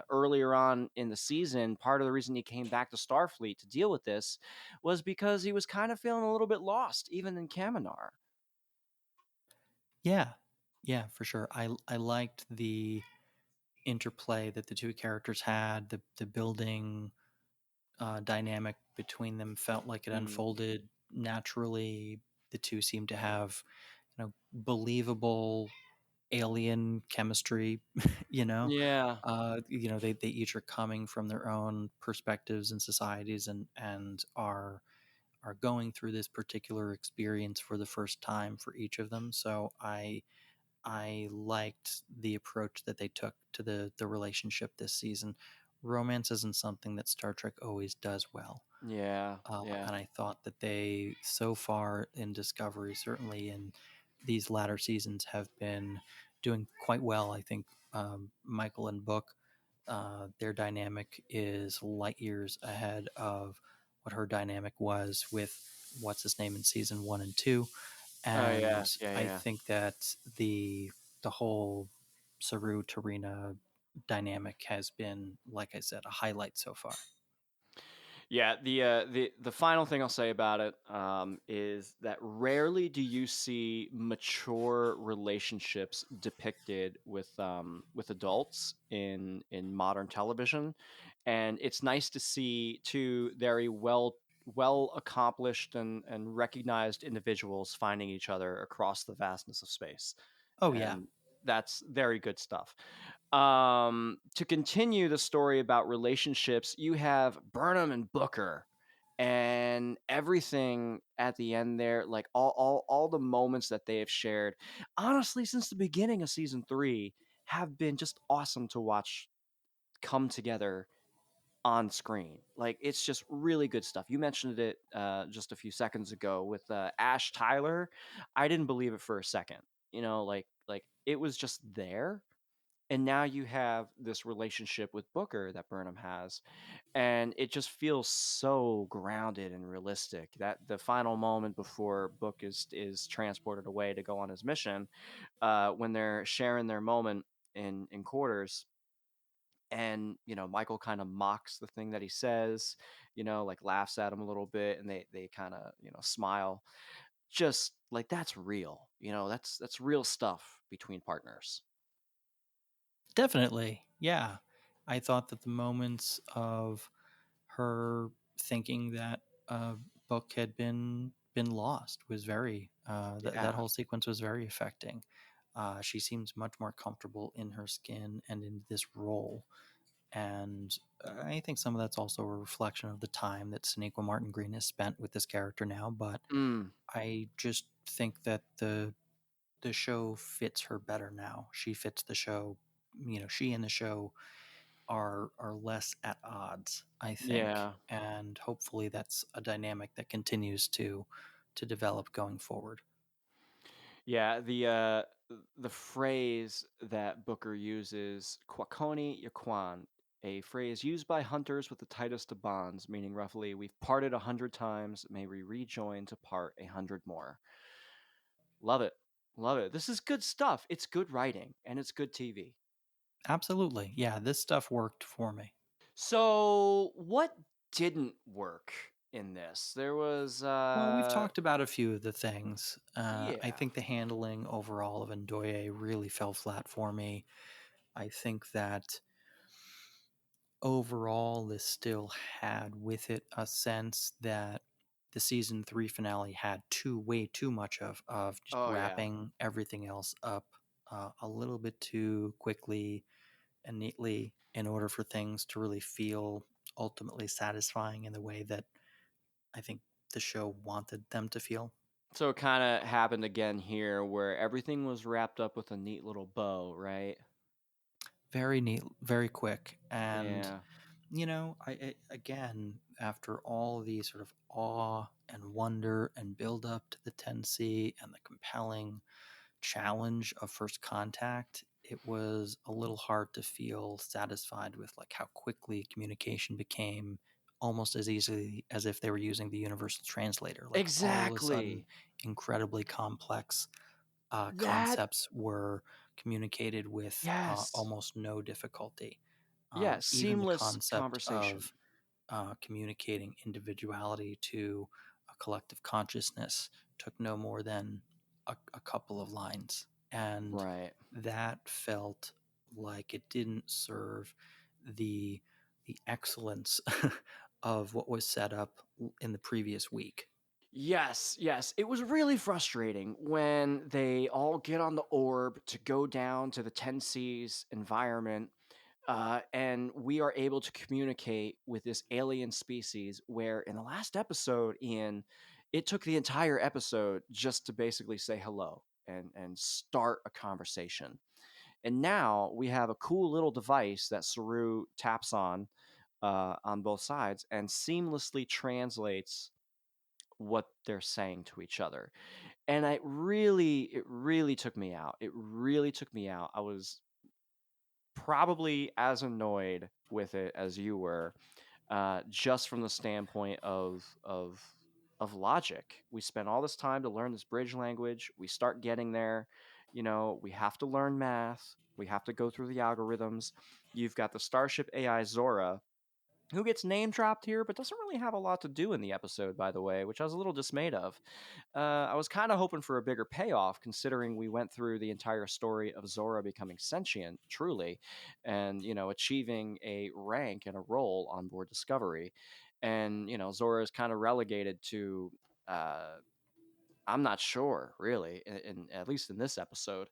Earlier on in the season, part of the reason he came back to Starfleet to deal with this was because he was kind of feeling a little bit lost, even in Kaminar. Yeah, yeah, for sure. I liked the interplay that the two characters had. The building dynamic between them felt like it Mm. unfolded naturally. The two seemed to have, believable alien chemistry. Yeah. They each are coming from their own perspectives and societies, and are going through this particular experience for the first time for each of them. So I liked the approach that they took to the relationship this season. Romance isn't something that Star Trek always does well. Yeah. Yeah. And I thought that they, so far in Discovery, certainly in these latter seasons, have been doing quite well. I think Michael and Book, their dynamic is light years ahead of what her dynamic was with what's his name in season 1 and 2. Oh yeah. And Yeah. I Yeah. think that the whole Saru Tarina dynamic has been, like I said, a highlight so far. Yeah, the final thing I'll say about it is that rarely do you see mature relationships depicted with adults in modern television, and it's nice to see two very well well accomplished and recognized individuals finding each other across the vastness of space. Oh yeah. And that's very good stuff. To continue the story about relationships, you have Burnham and Booker, and everything at the end there, like all the moments that they have shared, honestly, since the beginning of season 3, have been just awesome to watch come together on screen. Like, it's just really good stuff. You mentioned it just a few seconds ago with Ash Tyler. I didn't believe it for a second. Like it was just there, and now you have this relationship with Booker that Burnham has, and it just feels so grounded and realistic. That the final moment before Book is transported away to go on his mission, when they're sharing their moment in quarters, and Michael kind of mocks the thing that he says, like laughs at him a little bit, and they kind of smile. Just like, that's real. That's real stuff between partners. Definitely. Yeah. I thought that the moments of her thinking that Book had been lost was very that Yeah. whole sequence was very affecting. She seems much more comfortable in her skin and in this role, and I think some of that's also a reflection of the time that Sonequa Martin Green has spent with this character now. But Mm. I just think that the show fits her better now. She fits the show. She and the show are less at odds, I think, Yeah. and hopefully that's a dynamic that continues to develop going forward. Yeah, the phrase that Booker uses, "Quaconi Yaquan," a phrase used by hunters with the tightest of bonds, meaning roughly, "We've parted 100 times, may we rejoin to part 100 more." Love it. Love it. This is good stuff. It's good writing, and it's good TV. Absolutely. Yeah, this stuff worked for me. So, what didn't work in this? There was Well, we've talked about a few of the things. I yeah. think the handling overall of Ndoye really fell flat for me. I think that overall, this still had with it a sense that the season 3 finale had way too much of just Oh yeah. wrapping everything else up a little bit too quickly and neatly in order for things to really feel ultimately satisfying in the way that I think the show wanted them to feel. So it kind of happened again here where everything was wrapped up with a neat little bow, right? Very neat, very quick, and Yeah. again, after all the sort of awe and wonder and build up to the TenC and the compelling challenge of first contact, it was a little hard to feel satisfied with like how quickly communication became almost as easily as if they were using the universal translator. Like all of a sudden, Exactly. incredibly complex That concepts were communicated with yes. almost no difficulty. Yeah, Even the seamless concept conversation. of communicating individuality to a collective consciousness took no more than a couple of lines. And Right. that felt like it didn't serve the excellence of what was set up in the previous week. Yes, yes. It was really frustrating when they all get on the orb to go down to the 10C's environment, and we are able to communicate with this alien species where in the last episode, Ian, it took the entire episode just to basically say hello and start a conversation. And now we have a cool little device that Saru taps on both sides and seamlessly translates what they're saying to each other. And it really took me out. It really took me out. I was probably as annoyed with it as you were, just from the standpoint of logic. We spent all this time to learn this bridge language. We start getting there. We have to learn math. We have to go through the algorithms. You've got the Starship AI Zora, who gets name dropped here, but doesn't really have a lot to do in the episode, by the way, which I was a little dismayed of. I was kind of hoping for a bigger payoff, considering we went through the entire story of Zora becoming sentient, truly, and achieving a rank and a role on board Discovery. and Zora is kind of relegated to uh I'm not sure really, in at least in this episode.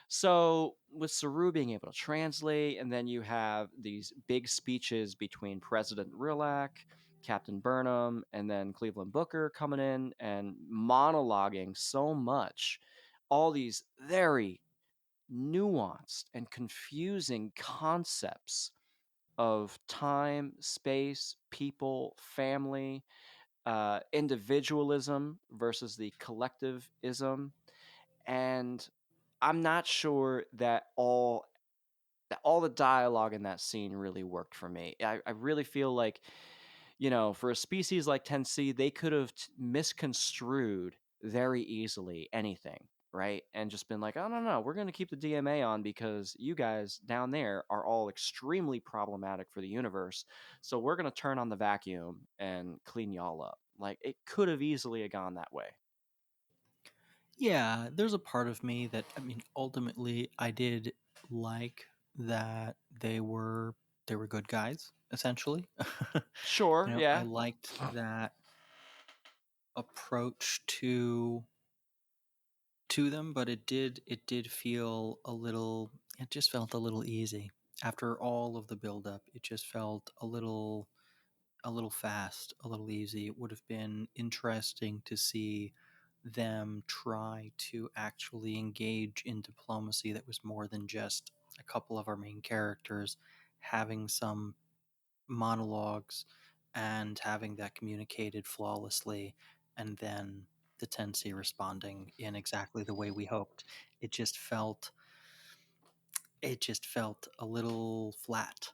So with Saru being able to translate, and then you have these big speeches between President Rilak, Captain Burnham, and then Cleveland Booker coming in and monologuing so much, all these very nuanced and confusing concepts of time, space, people, family, individualism versus the collectivism. And I'm not sure that all the dialogue in that scene really worked for me. I really feel like, for a species like TenC, they could have misconstrued very easily anything, right? And just been like, oh, no, we're going to keep the DMA on because you guys down there are all extremely problematic for the universe. So we're going to turn on the vacuum and clean y'all up. Like, it could have easily gone that way. Yeah, there's a part of me that, I mean, ultimately I did like that they were good guys, essentially. Sure, I yeah. liked that approach to them, but it did feel a little, it just felt a little easy. After all of the buildup, it just felt a little fast, a little easy. It would have been interesting to see them try to actually engage in diplomacy that was more than just a couple of our main characters having some monologues and having that communicated flawlessly, and then the TenC responding in exactly the way we hoped. It just felt a little flat.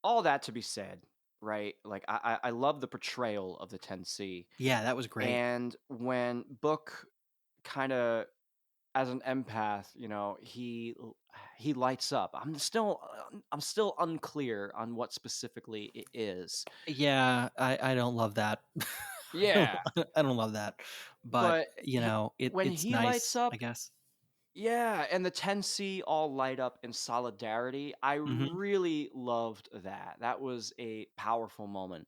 All that to be said, right? Like I love the portrayal of the TenC. Yeah, that was great. And when Book kind of, as an empath, he lights up. I'm still unclear on what specifically it is. Yeah, I don't love that. Yeah, I don't love that, but but when it's he lights nice, I up, guess. yeah, and the TenC all light up in solidarity. I Hmm. really loved that. That was a powerful moment.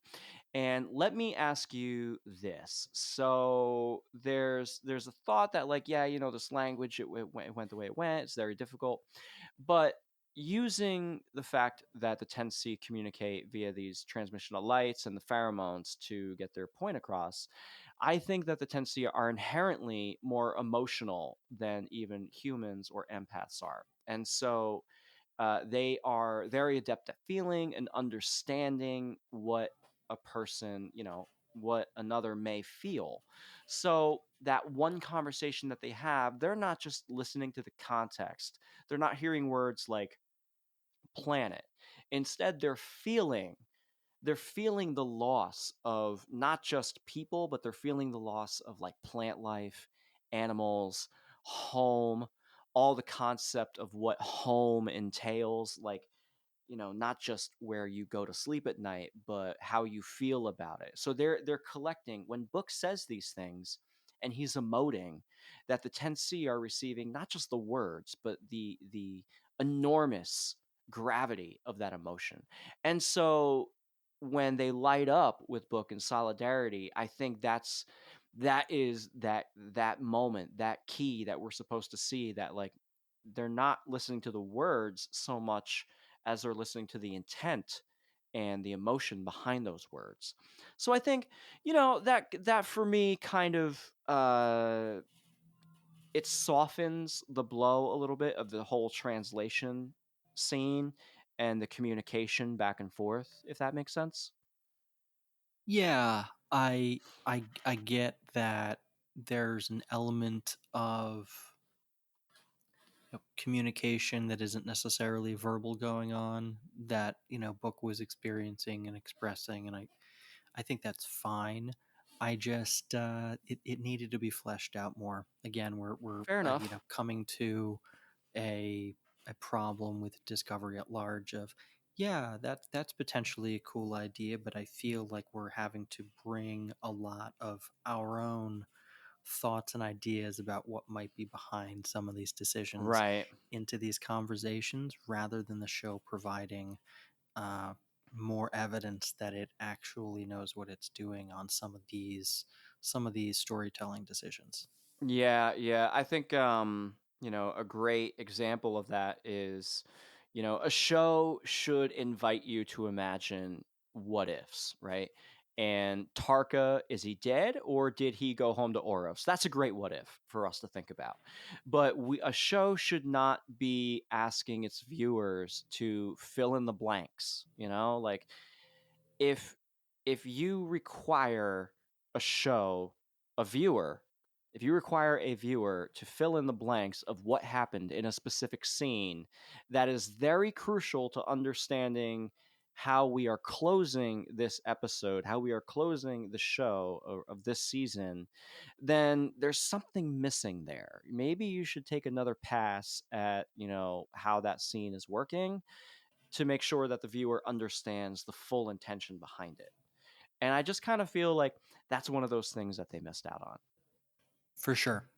And let me ask you this. So there's a thought that, like, yeah, this language, it went the way it went. It's very difficult. But using the fact that the TenC communicate via these transmissional lights and the pheromones to get their point across, I think that the TenC are inherently more emotional than even humans or empaths are. And so they are very adept at feeling and understanding what a person, what another may feel. So that one conversation that they have, they're not just listening to the context. They're not hearing words like planet. Instead, they're feeling the loss of not just people, but they're feeling the loss of like plant life, animals, home, all the concept of what home entails. Like, not just where you go to sleep at night, but how you feel about it. So they're collecting when Book says these things and he's emoting, that the TenC are receiving not just the words, but the enormous gravity of that emotion. And so when they light up with Book in solidarity, I think that is that moment, that key that we're supposed to see, that like they're not listening to the words so much as they're listening to the intent and the emotion behind those words. So I think, that for me kind of it softens the blow a little bit of the whole translation scene and the communication back and forth, if that makes sense. Yeah, I get that there's an element of communication that isn't necessarily verbal going on that Book was experiencing and expressing, and I think that's fine. I just it needed to be fleshed out more. Again, we're Fair enough. coming to a problem with Discovery at large of, yeah, that's potentially a cool idea, but I feel like we're having to bring a lot of our own thoughts and ideas about what might be behind some of these decisions Right. into these conversations, rather than the show providing more evidence that it actually knows what it's doing on some of these storytelling decisions. Yeah. I think a great example of that is, a show should invite you to imagine what ifs, right? And Tarka, is he dead or did he go home to Oros? That's a great what if for us to think about. But a show should not be asking its viewers to fill in the blanks, like if you require a show a viewer if you require a viewer to fill in the blanks of what happened in a specific scene, that is very crucial to understanding how we are closing this episode, how we are closing the show of this season, then there's something missing there. Maybe you should take another pass at, how that scene is working to make sure that the viewer understands the full intention behind it. And I just kind of feel like that's one of those things that they missed out on. For sure.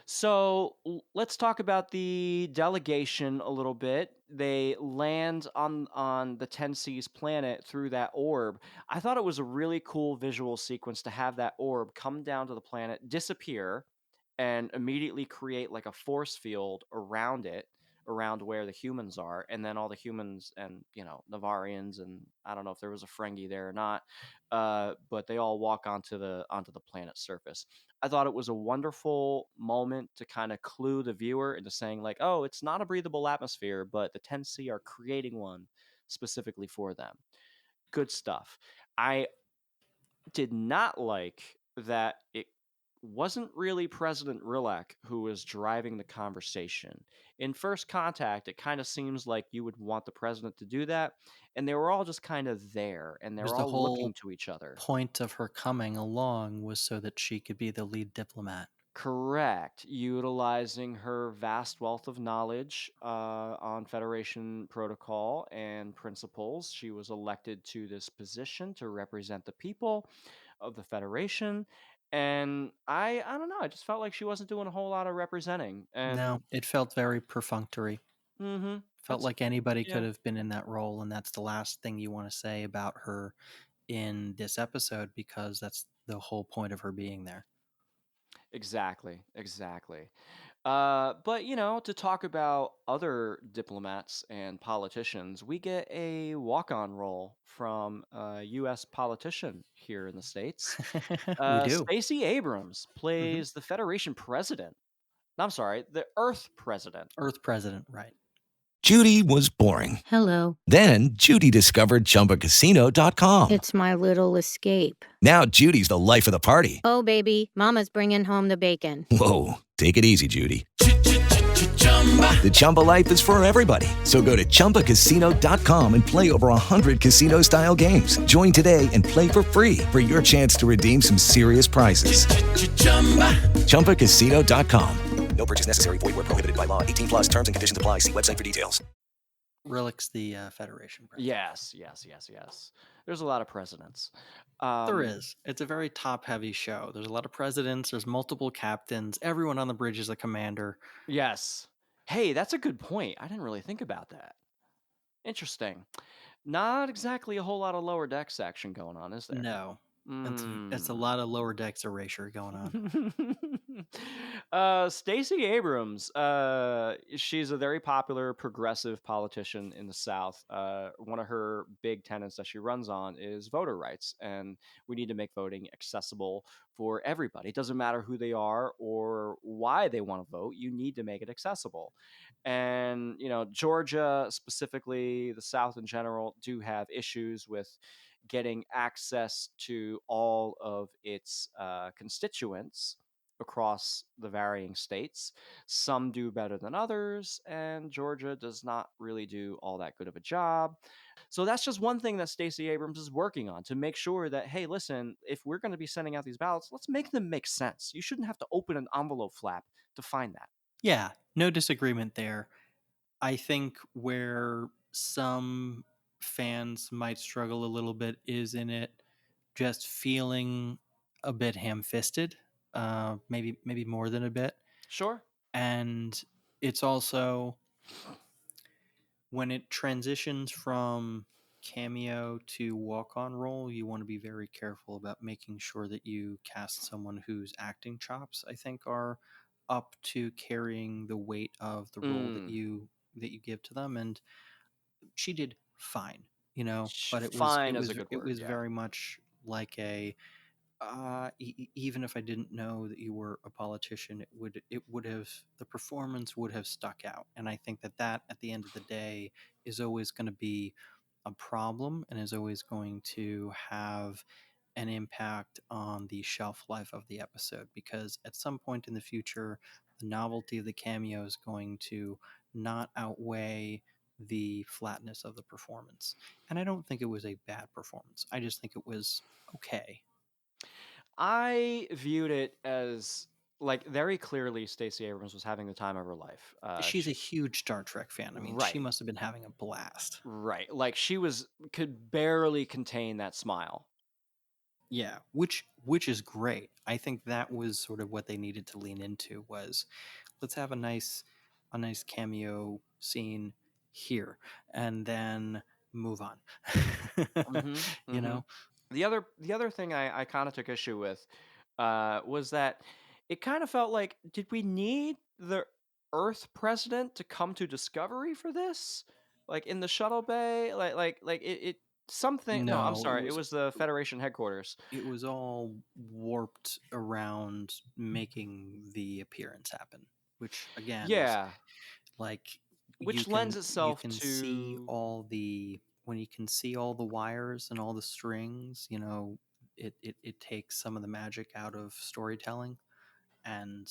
So let's talk about the delegation a little bit. They land on the TenC's planet through that orb. I thought it was a really cool visual sequence to have that orb come down to the planet, disappear, and immediately create like a force field around it, around where the humans are, and then all the humans and Navarians, and I don't know if there was a Ferengi there or not, but they all walk onto the planet's surface. I thought it was a wonderful moment to kind of clue the viewer into saying like, oh, it's not a breathable atmosphere, but the TenC are creating one specifically for them. Good stuff. I did not like that it wasn't really President Rilak who was driving the conversation. In First Contact, it kind of seems like you would want the president to do that, and they were all just kind of there, and they Because were the all looking whole to each other. point of her coming along was so that she could be the lead diplomat. Correct. Utilizing her vast wealth of knowledge on Federation protocol and principles, she was elected to this position to represent the people of the Federation. And I don't know. I just felt like she wasn't doing a whole lot of representing. And No, it felt very perfunctory. mm-hmm, Felt like anybody yeah. could have been in that role, and that's the last thing you want to say about her in this episode, because that's the whole point of her being there. Exactly. But to talk about other diplomats and politicians, we get a walk-on role from a U.S. politician here in the States. We do. Stacey Abrams plays the Federation president. No, I'm sorry, the Earth president. Earth president, right. Judy was boring. Hello. Then Judy discovered ChumbaCasino.com. It's my little escape. Now Judy's the life of the party. Oh, baby, mama's bringing home the bacon. Whoa, take it easy, Judy. The Chumba life is for everybody. So go to ChumbaCasino.com and play over 100 casino-style games. Join today and play for free for your chance to redeem some serious prizes. ChumbaCasino.com. No purchase necessary. Void where prohibited by law. 18 plus terms and conditions apply. See website for details. Rilak's the Federation president. Yes. There's a lot of presidents. There is. It's a very top-heavy show. There's a lot of presidents. There's multiple captains. Everyone on the bridge is a commander. Yes. Hey, that's a good point. I didn't really think about that. Interesting. Not exactly a whole lot of lower decks action going on, is there? No. It's a lot of lower decks erasure going on. Stacey Abrams, she's a very popular progressive politician in the South. One of her big tenets that she runs on is voter rights, and we need to make voting accessible for everybody. It doesn't matter who they are or why they want to vote. You need to make it accessible. And, Georgia, specifically the South in general, do have issues with getting access to all of its constituents across the varying states. Some do better than others, and Georgia does not really do all that good of a job. So that's just one thing that Stacey Abrams is working on, to make sure that, hey, listen, if we're going to be sending out these ballots, let's make them make sense. You shouldn't have to open an envelope flap to find that. Yeah, no disagreement there. I think where some fans might struggle a little bit is in it just feeling a bit ham-fisted, maybe more than a bit. Sure. And it's also when it transitions from cameo to walk-on role, you want to be very careful about making sure that you cast someone whose acting chops, I think, are up to carrying the weight of the role that you give to them. And she did fine, but Fine is a good it word. was Yeah. very much like a even if I didn't know that you were a politician, it would have the performance would have stuck out. And I think that at the end of the day is always going to be a problem and is always going to have an impact on the shelf life of the episode, because at some point in the future the novelty of the cameo is going to not outweigh the flatness of the performance. And I don't think it was a bad performance. I just think it was okay. I viewed it as like very clearly Stacey Abrams was having the time of her life. She's a huge Star Trek fan. I mean, she Right, must have been having a blast. right. Like she could barely contain that smile. Yeah, which is great. I think that was sort of what they needed to lean into, was let's have a nice cameo scene here and then move on. You know? The other thing I kind of took issue with was that it kind of felt like, did we need the Earth president to come to Discovery for this? Like in the shuttle bay, like it something. No, I'm No, sorry. It was the Federation headquarters. it was all warped around making the appearance happen, which again is Yeah, like which lends you itself can see to. all the when you can see all the wires and all the strings, it takes some of the magic out of storytelling. And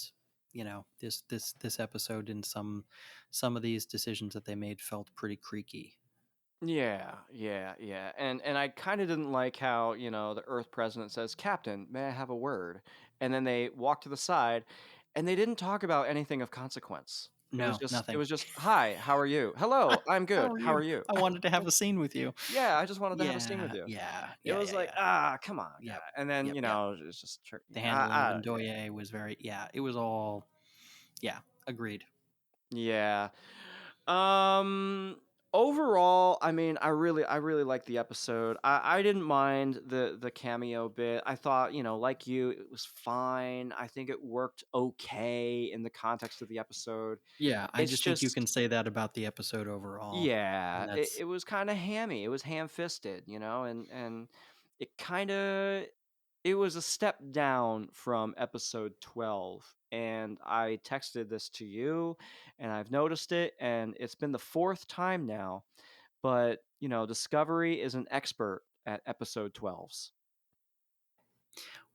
this episode, in some of these decisions that they made, felt pretty creaky. Yeah. And I kind of didn't like how, the Earth president says, "Captain, may I have a word?" And then they walk to the side and they didn't talk about anything of consequence. No, It nothing. was just, "Hi, how are you?" "Hello, I'm How good. are How you? are you?" I wanted to have a scene with you. Yeah, I just wanted to have a scene with Yeah, you. yeah, It yeah, was yeah, like, yeah. come on, guy. Yep, And then, yep. it's just The handling of Ndoye was very, yeah, it was all, yeah, agreed. yeah. Um Overall, I mean, I really liked the episode. I didn't mind the cameo bit. I thought, like you, it was fine. I think it worked okay in the context of the episode. Yeah, I It's just think you just can say that about the episode overall. yeah, And that's, it was kind of hammy. It was ham-fisted, and it kind of it was a step down from episode 12. And I texted this to you, and I've noticed it, and it's been the fourth time now. But, Discovery is an expert at episode 12s.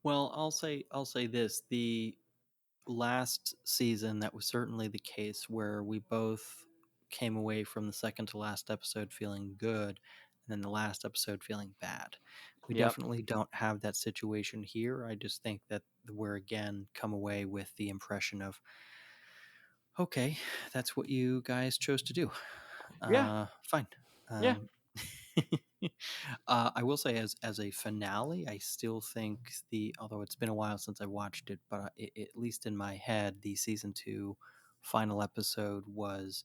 well, I'll say this. The last season, that was certainly the case, where we both came away from the second to last episode feeling good and then the last episode feeling bad. We Yep. definitely don't have that situation here. I just think that we're again come away with the impression of, okay, that's what you guys chose to do. Yeah. Fine. Yeah. I will say, as a finale, I still think although it's been a while since I watched it, but at least in my head, the season 2 final episode was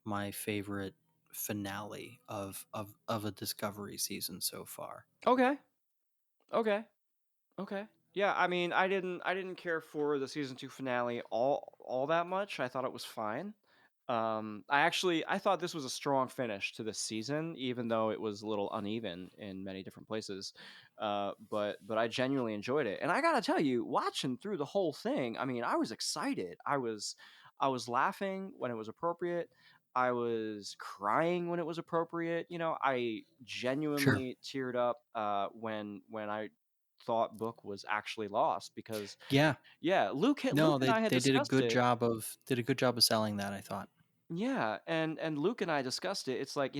my favorite finale of a Discovery season so far. Okay. Okay. Yeah, I mean, I didn't care for the season 2 finale all that much. I thought it was fine. I thought this was a strong finish to this season, even though it was a little uneven in many different places. But I genuinely enjoyed it, and I gotta tell you, watching through the whole thing, I mean, I was excited. I was laughing when it was appropriate. I was crying when it was appropriate. I Sure. genuinely teared up when I thought Book was actually lost, because Yeah. Luke No, and I had they did a discussed good it. job of selling that, I thought. Yeah, and Luke and I discussed it. It's like,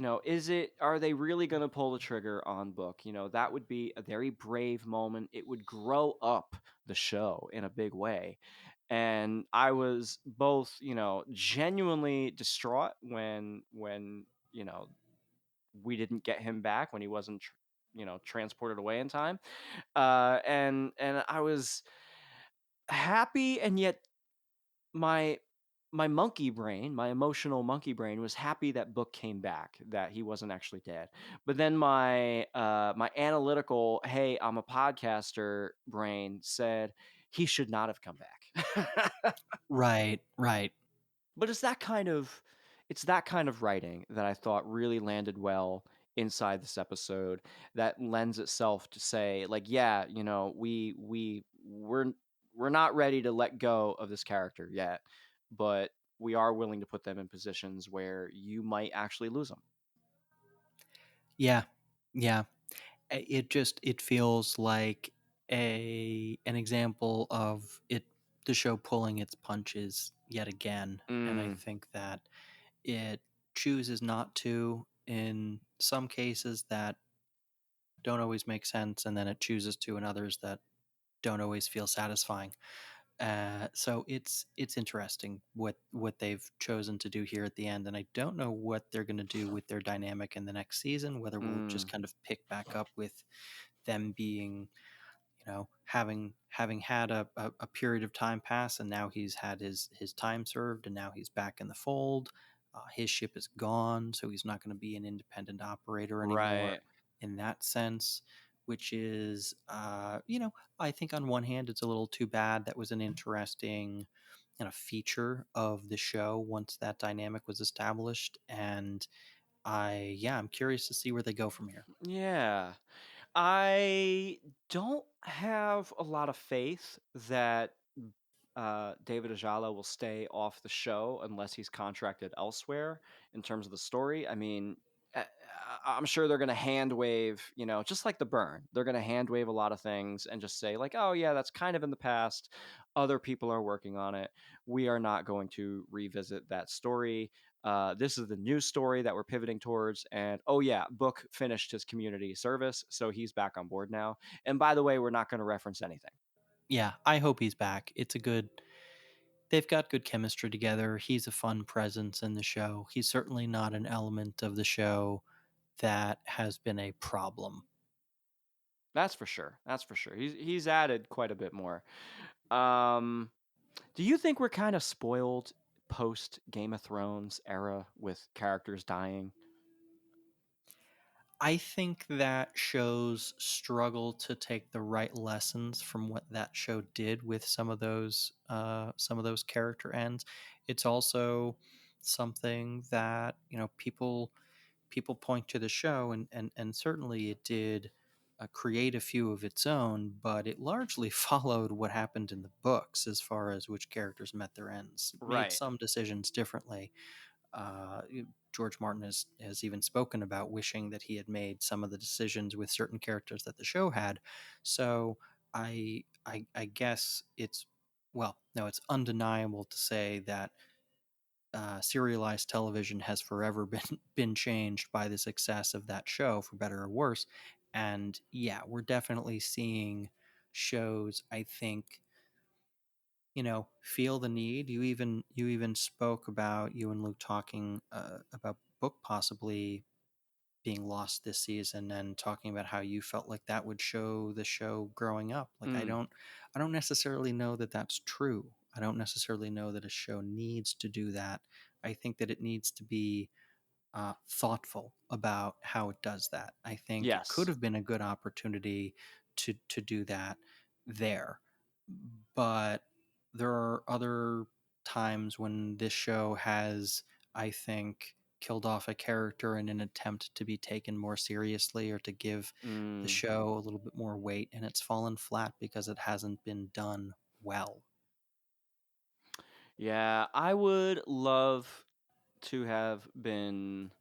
are they really going to pull the trigger on Book? That would be a very brave moment. It would grow up the show in a big way. And I was both, genuinely distraught when, we didn't get him back, when he wasn't, transported away in time. And I was happy, and yet my my monkey brain, my emotional monkey brain, was happy that Book came back, that he wasn't actually dead. But then my analytical, hey, I'm a podcaster brain said he should not have come back. Right, right. But it's that kind of writing that I thought really landed well inside this episode, that lends itself to say, like, yeah, we're not ready to let go of this character yet, but we are willing to put them in positions where you might actually lose them. Yeah, yeah. It feels like an example of the show pulling its punches yet again, and I think that it chooses not to in some cases that don't always make sense, and then it chooses to in others that don't always feel satisfying. So it's interesting what they've chosen to do here at the end, and I don't know what they're going to do with their dynamic in the next season. Whether we'll just kind of pick back up with them being, having had a period of time pass, and now he's had his time served, and now he's back in the fold. His ship is gone, so he's not going to be an independent operator anymore Right. in that sense, which is, I think on one hand it's a little too bad. That was an interesting kind of feature of the show once that dynamic was established, and I'm curious to see where they go from here. Yeah. I don't have a lot of faith that David Ajala will stay off the show unless he's contracted elsewhere in terms of the story. I mean, uh, I'm sure they're going to hand wave, just like The Burn. They're going to hand wave a lot of things and just say, like, oh, yeah, that's kind of in the past. Other people are working on it. We are not going to revisit that story. This is the new story that we're pivoting towards. And oh, yeah, Book finished his community service, so he's back on board now. And by the way, we're not going to reference anything. Yeah, I hope he's back. They've got good chemistry together. He's a fun presence in the show. He's certainly not an element of the show that has been a problem. That's for sure. That's for sure. He's added quite a bit more. Um, do you think we're kind of spoiled post Game of Thrones era with characters dying? I think that shows struggle to take the right lessons from what that show did with some of those character ends. It's also something that people point to the show, and certainly it did create a few of its own, but it largely followed what happened in the books as far as which characters met their ends. Made Right. some decisions differently. George Martin has even spoken about wishing that he had made some of the decisions with certain characters that the show had. So I guess it's, well, no, it's undeniable to say that serialized television has forever been changed by the success of that show, for better or worse. And yeah, we're definitely seeing shows, I think, feel the need. You even spoke about, you and Luke talking about Book possibly being lost this season, and talking about how you felt like that would show the show growing up. Like, I don't necessarily know that that's true. I don't necessarily know that a show needs to do that. I think that it needs to be thoughtful about how it does that. I think it could Yes. have been a good opportunity to do that there, but there are other times when this show has, I think, killed off a character in an attempt to be taken more seriously or to give the show a little bit more weight, and it's fallen flat because it hasn't been done well. Yeah, I would love to have been.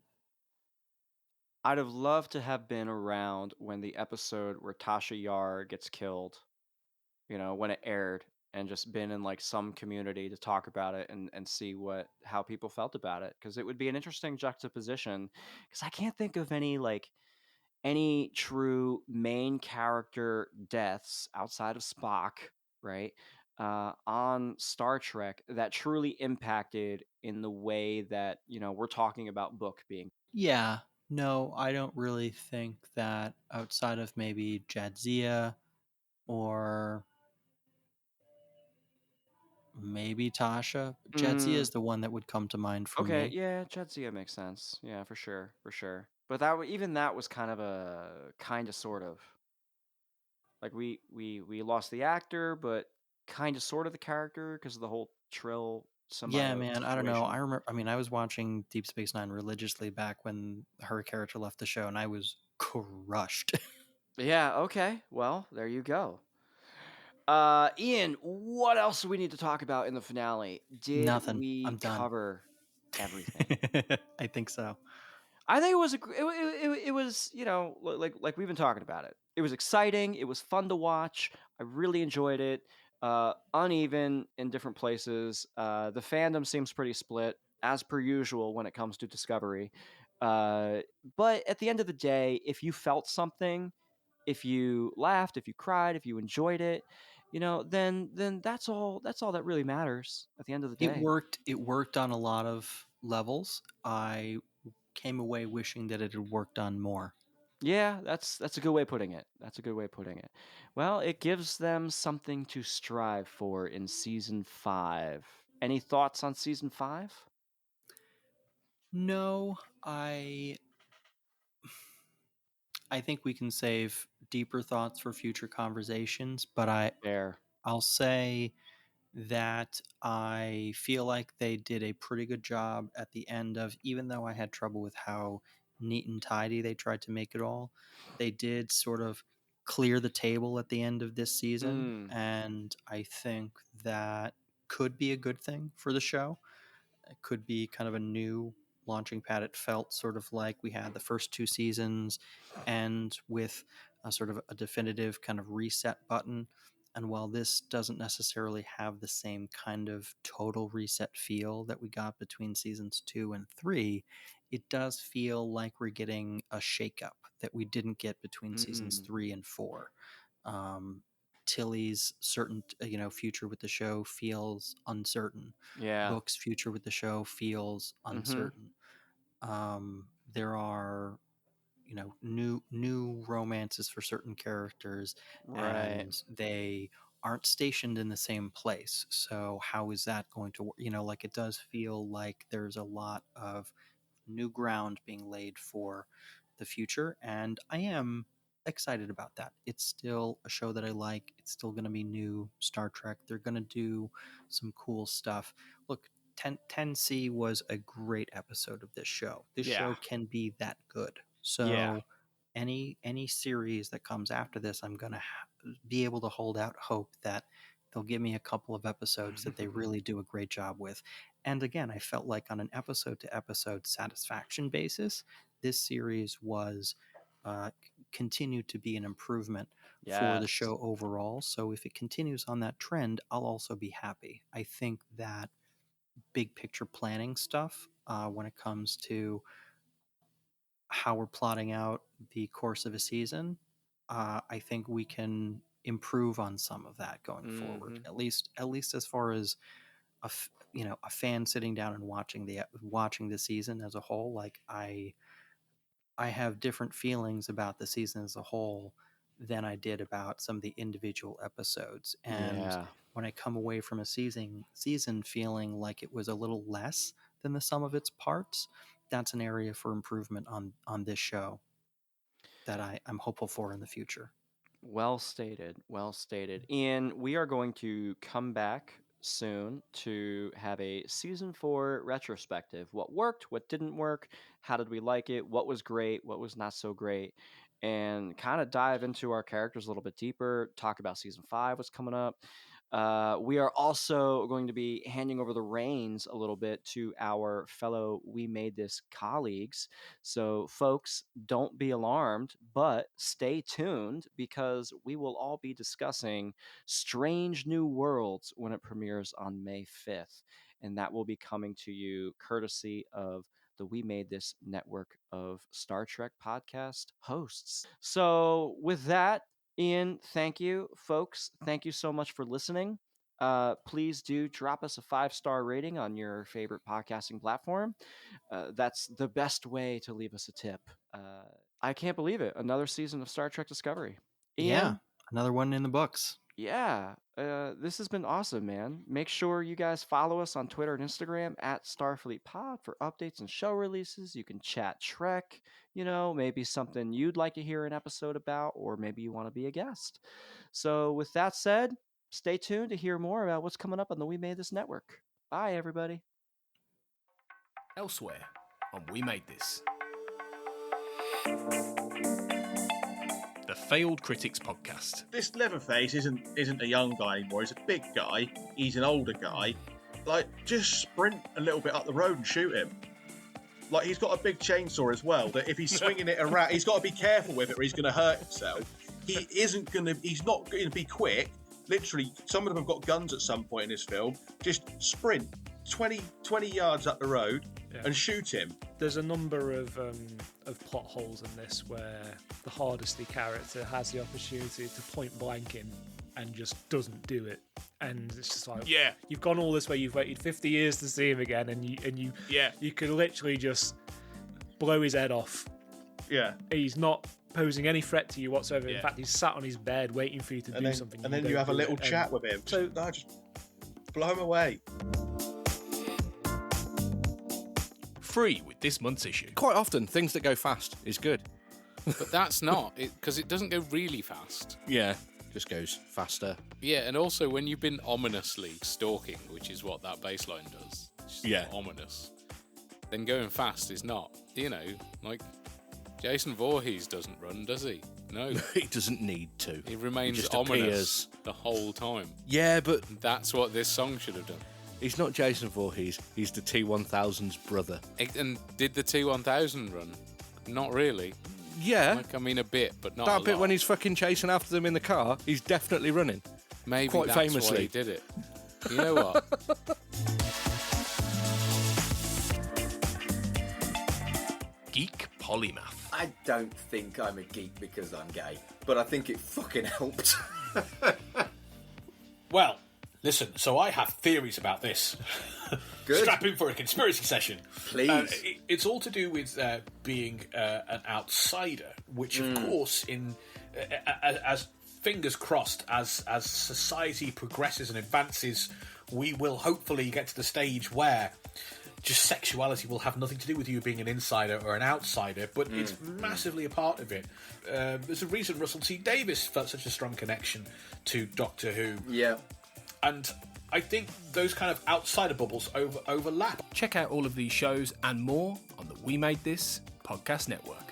I'd have loved to have been around when the episode where Tasha Yar gets killed, when it aired, and just been in like some community to talk about it and see how people felt about it, because it would be an interesting juxtaposition, because I can't think of any true main character deaths outside of Spock, right? On Star Trek that truly impacted in the way that, we're talking about Book being. Yeah, no, I don't really think that outside of maybe Jadzia or maybe Tasha. Jetsia Mm, is the one that would come to mind for okay, me. yeah, Jadzia makes sense. Yeah, for sure, for sure. But even that was kind of sort of like we lost the actor, but kind of sort of the character because of the whole Trill Yeah, symbiote man, I don't know. situation. I remember. I mean, I was watching Deep Space Nine religiously back when her character left the show, and I was crushed. Yeah, okay. Well, there you go. Ian, what else do we need to talk about in the finale? Did Nothing. we I'm done. cover everything? I think so. I think it was it was like we've been talking about it. It was exciting. It was fun to watch. I really enjoyed it. Uneven in different places. The fandom seems pretty split as per usual when it comes to Discovery. Uh, but at the end of the day, if you felt something, if you laughed, if you cried, if you enjoyed it, then that's all that really matters at the end of the It day. worked. It worked on a lot of levels. I came away wishing that it had worked on more. Yeah, that's a good way of putting it. That's a good way of putting it. Well, it gives them something to strive for in season 5. Any thoughts on season 5? No, I think we can save deeper thoughts for future conversations, but Fair. I'll say that I feel like they did a pretty good job at the end of, even though I had trouble with how neat and tidy they tried to make it all, they did sort of clear the table at the end of this season, Mm, and I think that could be a good thing for the show. It could be kind of a new launching pad. It felt sort of like we had the first 2 seasons and with a sort of a definitive kind of reset button. And while this doesn't necessarily have the same kind of total reset feel that we got between seasons 2 and 3, it does feel like we're getting a shakeup that we didn't get between seasons mm, 3 and 4. Um, Tilly's certain, future with the show feels uncertain. yeah. Book's future with the show feels Mm-hmm. uncertain. There are, new romances for certain characters, Right. and they aren't stationed in the same place. So how is that going to work? Like it does feel like there's a lot of new ground being laid for the future, and I am excited about that. It's still a show that I like. It's still going to be new Star Trek. They're going to do some cool stuff. Look, TenC was a great episode of this show. This Yeah. show can be that good. Yeah. So any series that comes after this, I'm going to be able to hold out hope that they'll give me a couple of episodes that they really do a great job with. And again, I felt like on an episode to episode satisfaction basis, this series was continued to be an improvement for the Yes. show overall. So if it continues on that trend, I'll also be happy. I think that big picture planning stuff, when it comes to how we're plotting out the course of a season, I think we can improve on some of that going forward. Mm-hmm. At least as far as a fan sitting down and watching the season as a whole. Like I have different feelings about the season as a whole than I did about some of the individual episodes. And Yeah. when I come away from a season feeling like it was a little less than the sum of its parts, that's an area for improvement on this show that I'm hopeful for in the future. Well stated. Well stated. Ian, we are going to come back soon to have a season 4 retrospective. What worked, what didn't work, how did we like it, what was great, what was not so great, and kind of dive into our characters a little bit deeper, talk about season 5, what's coming up. We are also going to be handing over the reins a little bit to our fellow We Made This colleagues. So, folks, don't be alarmed, but stay tuned because we will all be discussing Strange New Worlds when it premieres on May 5th. And that will be coming to you courtesy of the We Made This network of Star Trek podcast hosts. So, with that, Ian, thank you. Folks, thank you so much for listening. Please do drop us a 5-star rating on your favorite podcasting platform. That's the best way to leave us a tip. I can't believe it. Another season of Star Trek Discovery. Yeah, Ian, another one in the books. Yeah, this has been awesome, man. Make sure you guys follow us on Twitter and Instagram at Starfleet Pod for updates and show releases. You can chat Trek, maybe something you'd like to hear an episode about, or maybe you want to be a guest. So, with that said, stay tuned to hear more about what's coming up on the We Made This network. Bye, everybody. Elsewhere on We Made This. The Failed Critics Podcast. This Leatherface isn't a young guy anymore. He's a big guy. He's an older guy. Like, just sprint a little bit up the road and shoot him. Like, he's got a big chainsaw as well, that if he's swinging it around, he's got to be careful with it or he's going to hurt himself. He's not going to be quick. Literally, some of them have got guns at some point in this film. Just sprint 20 yards up the road and shoot him. There's a number of plot holes in this where the Hardesty character has the opportunity to point blank him and just doesn't do it. And it's just like, you've gone all this way, you've waited 50 years to see him again, and you could literally just blow his head off. Yeah. He's not posing any threat to you whatsoever. In fact, he's sat on his bed waiting for you to do something. And then you have a little chat with him. So just blow him away. Free with this month's issue. Quite often, things that go fast is good. But that's not, because it doesn't go really fast. Yeah, just goes faster. Yeah, and also when you've been ominously stalking, which is what that baseline does, it's just ominous, then going fast is not. Like Jason Voorhees doesn't run, does he? No. He doesn't need to. He remains just ominous the whole time. Yeah, but that's what this song should have done. He's not Jason Voorhees. He's the T-1000's brother. And did the T-1000 run? Not really. Yeah. A bit, but not that a bit lot. when he's fucking chasing after them in the car, he's definitely running. Maybe quite that's famously. why he did it. You know what? Geek Polymath. I don't think I'm a geek because I'm gay, but I think it fucking helped. Well, listen, so I have theories about this. Good. Strap in for a conspiracy session. Please. It's all to do with being an outsider, which, of course, as fingers crossed, as society progresses and advances, we will hopefully get to the stage where just sexuality will have nothing to do with you being an insider or an outsider, but it's massively a part of it. There's a reason Russell T Davies felt such a strong connection to Doctor Who. Yeah. And I think those kind of outsider bubbles overlap. Check out all of these shows and more on the We Made This podcast network.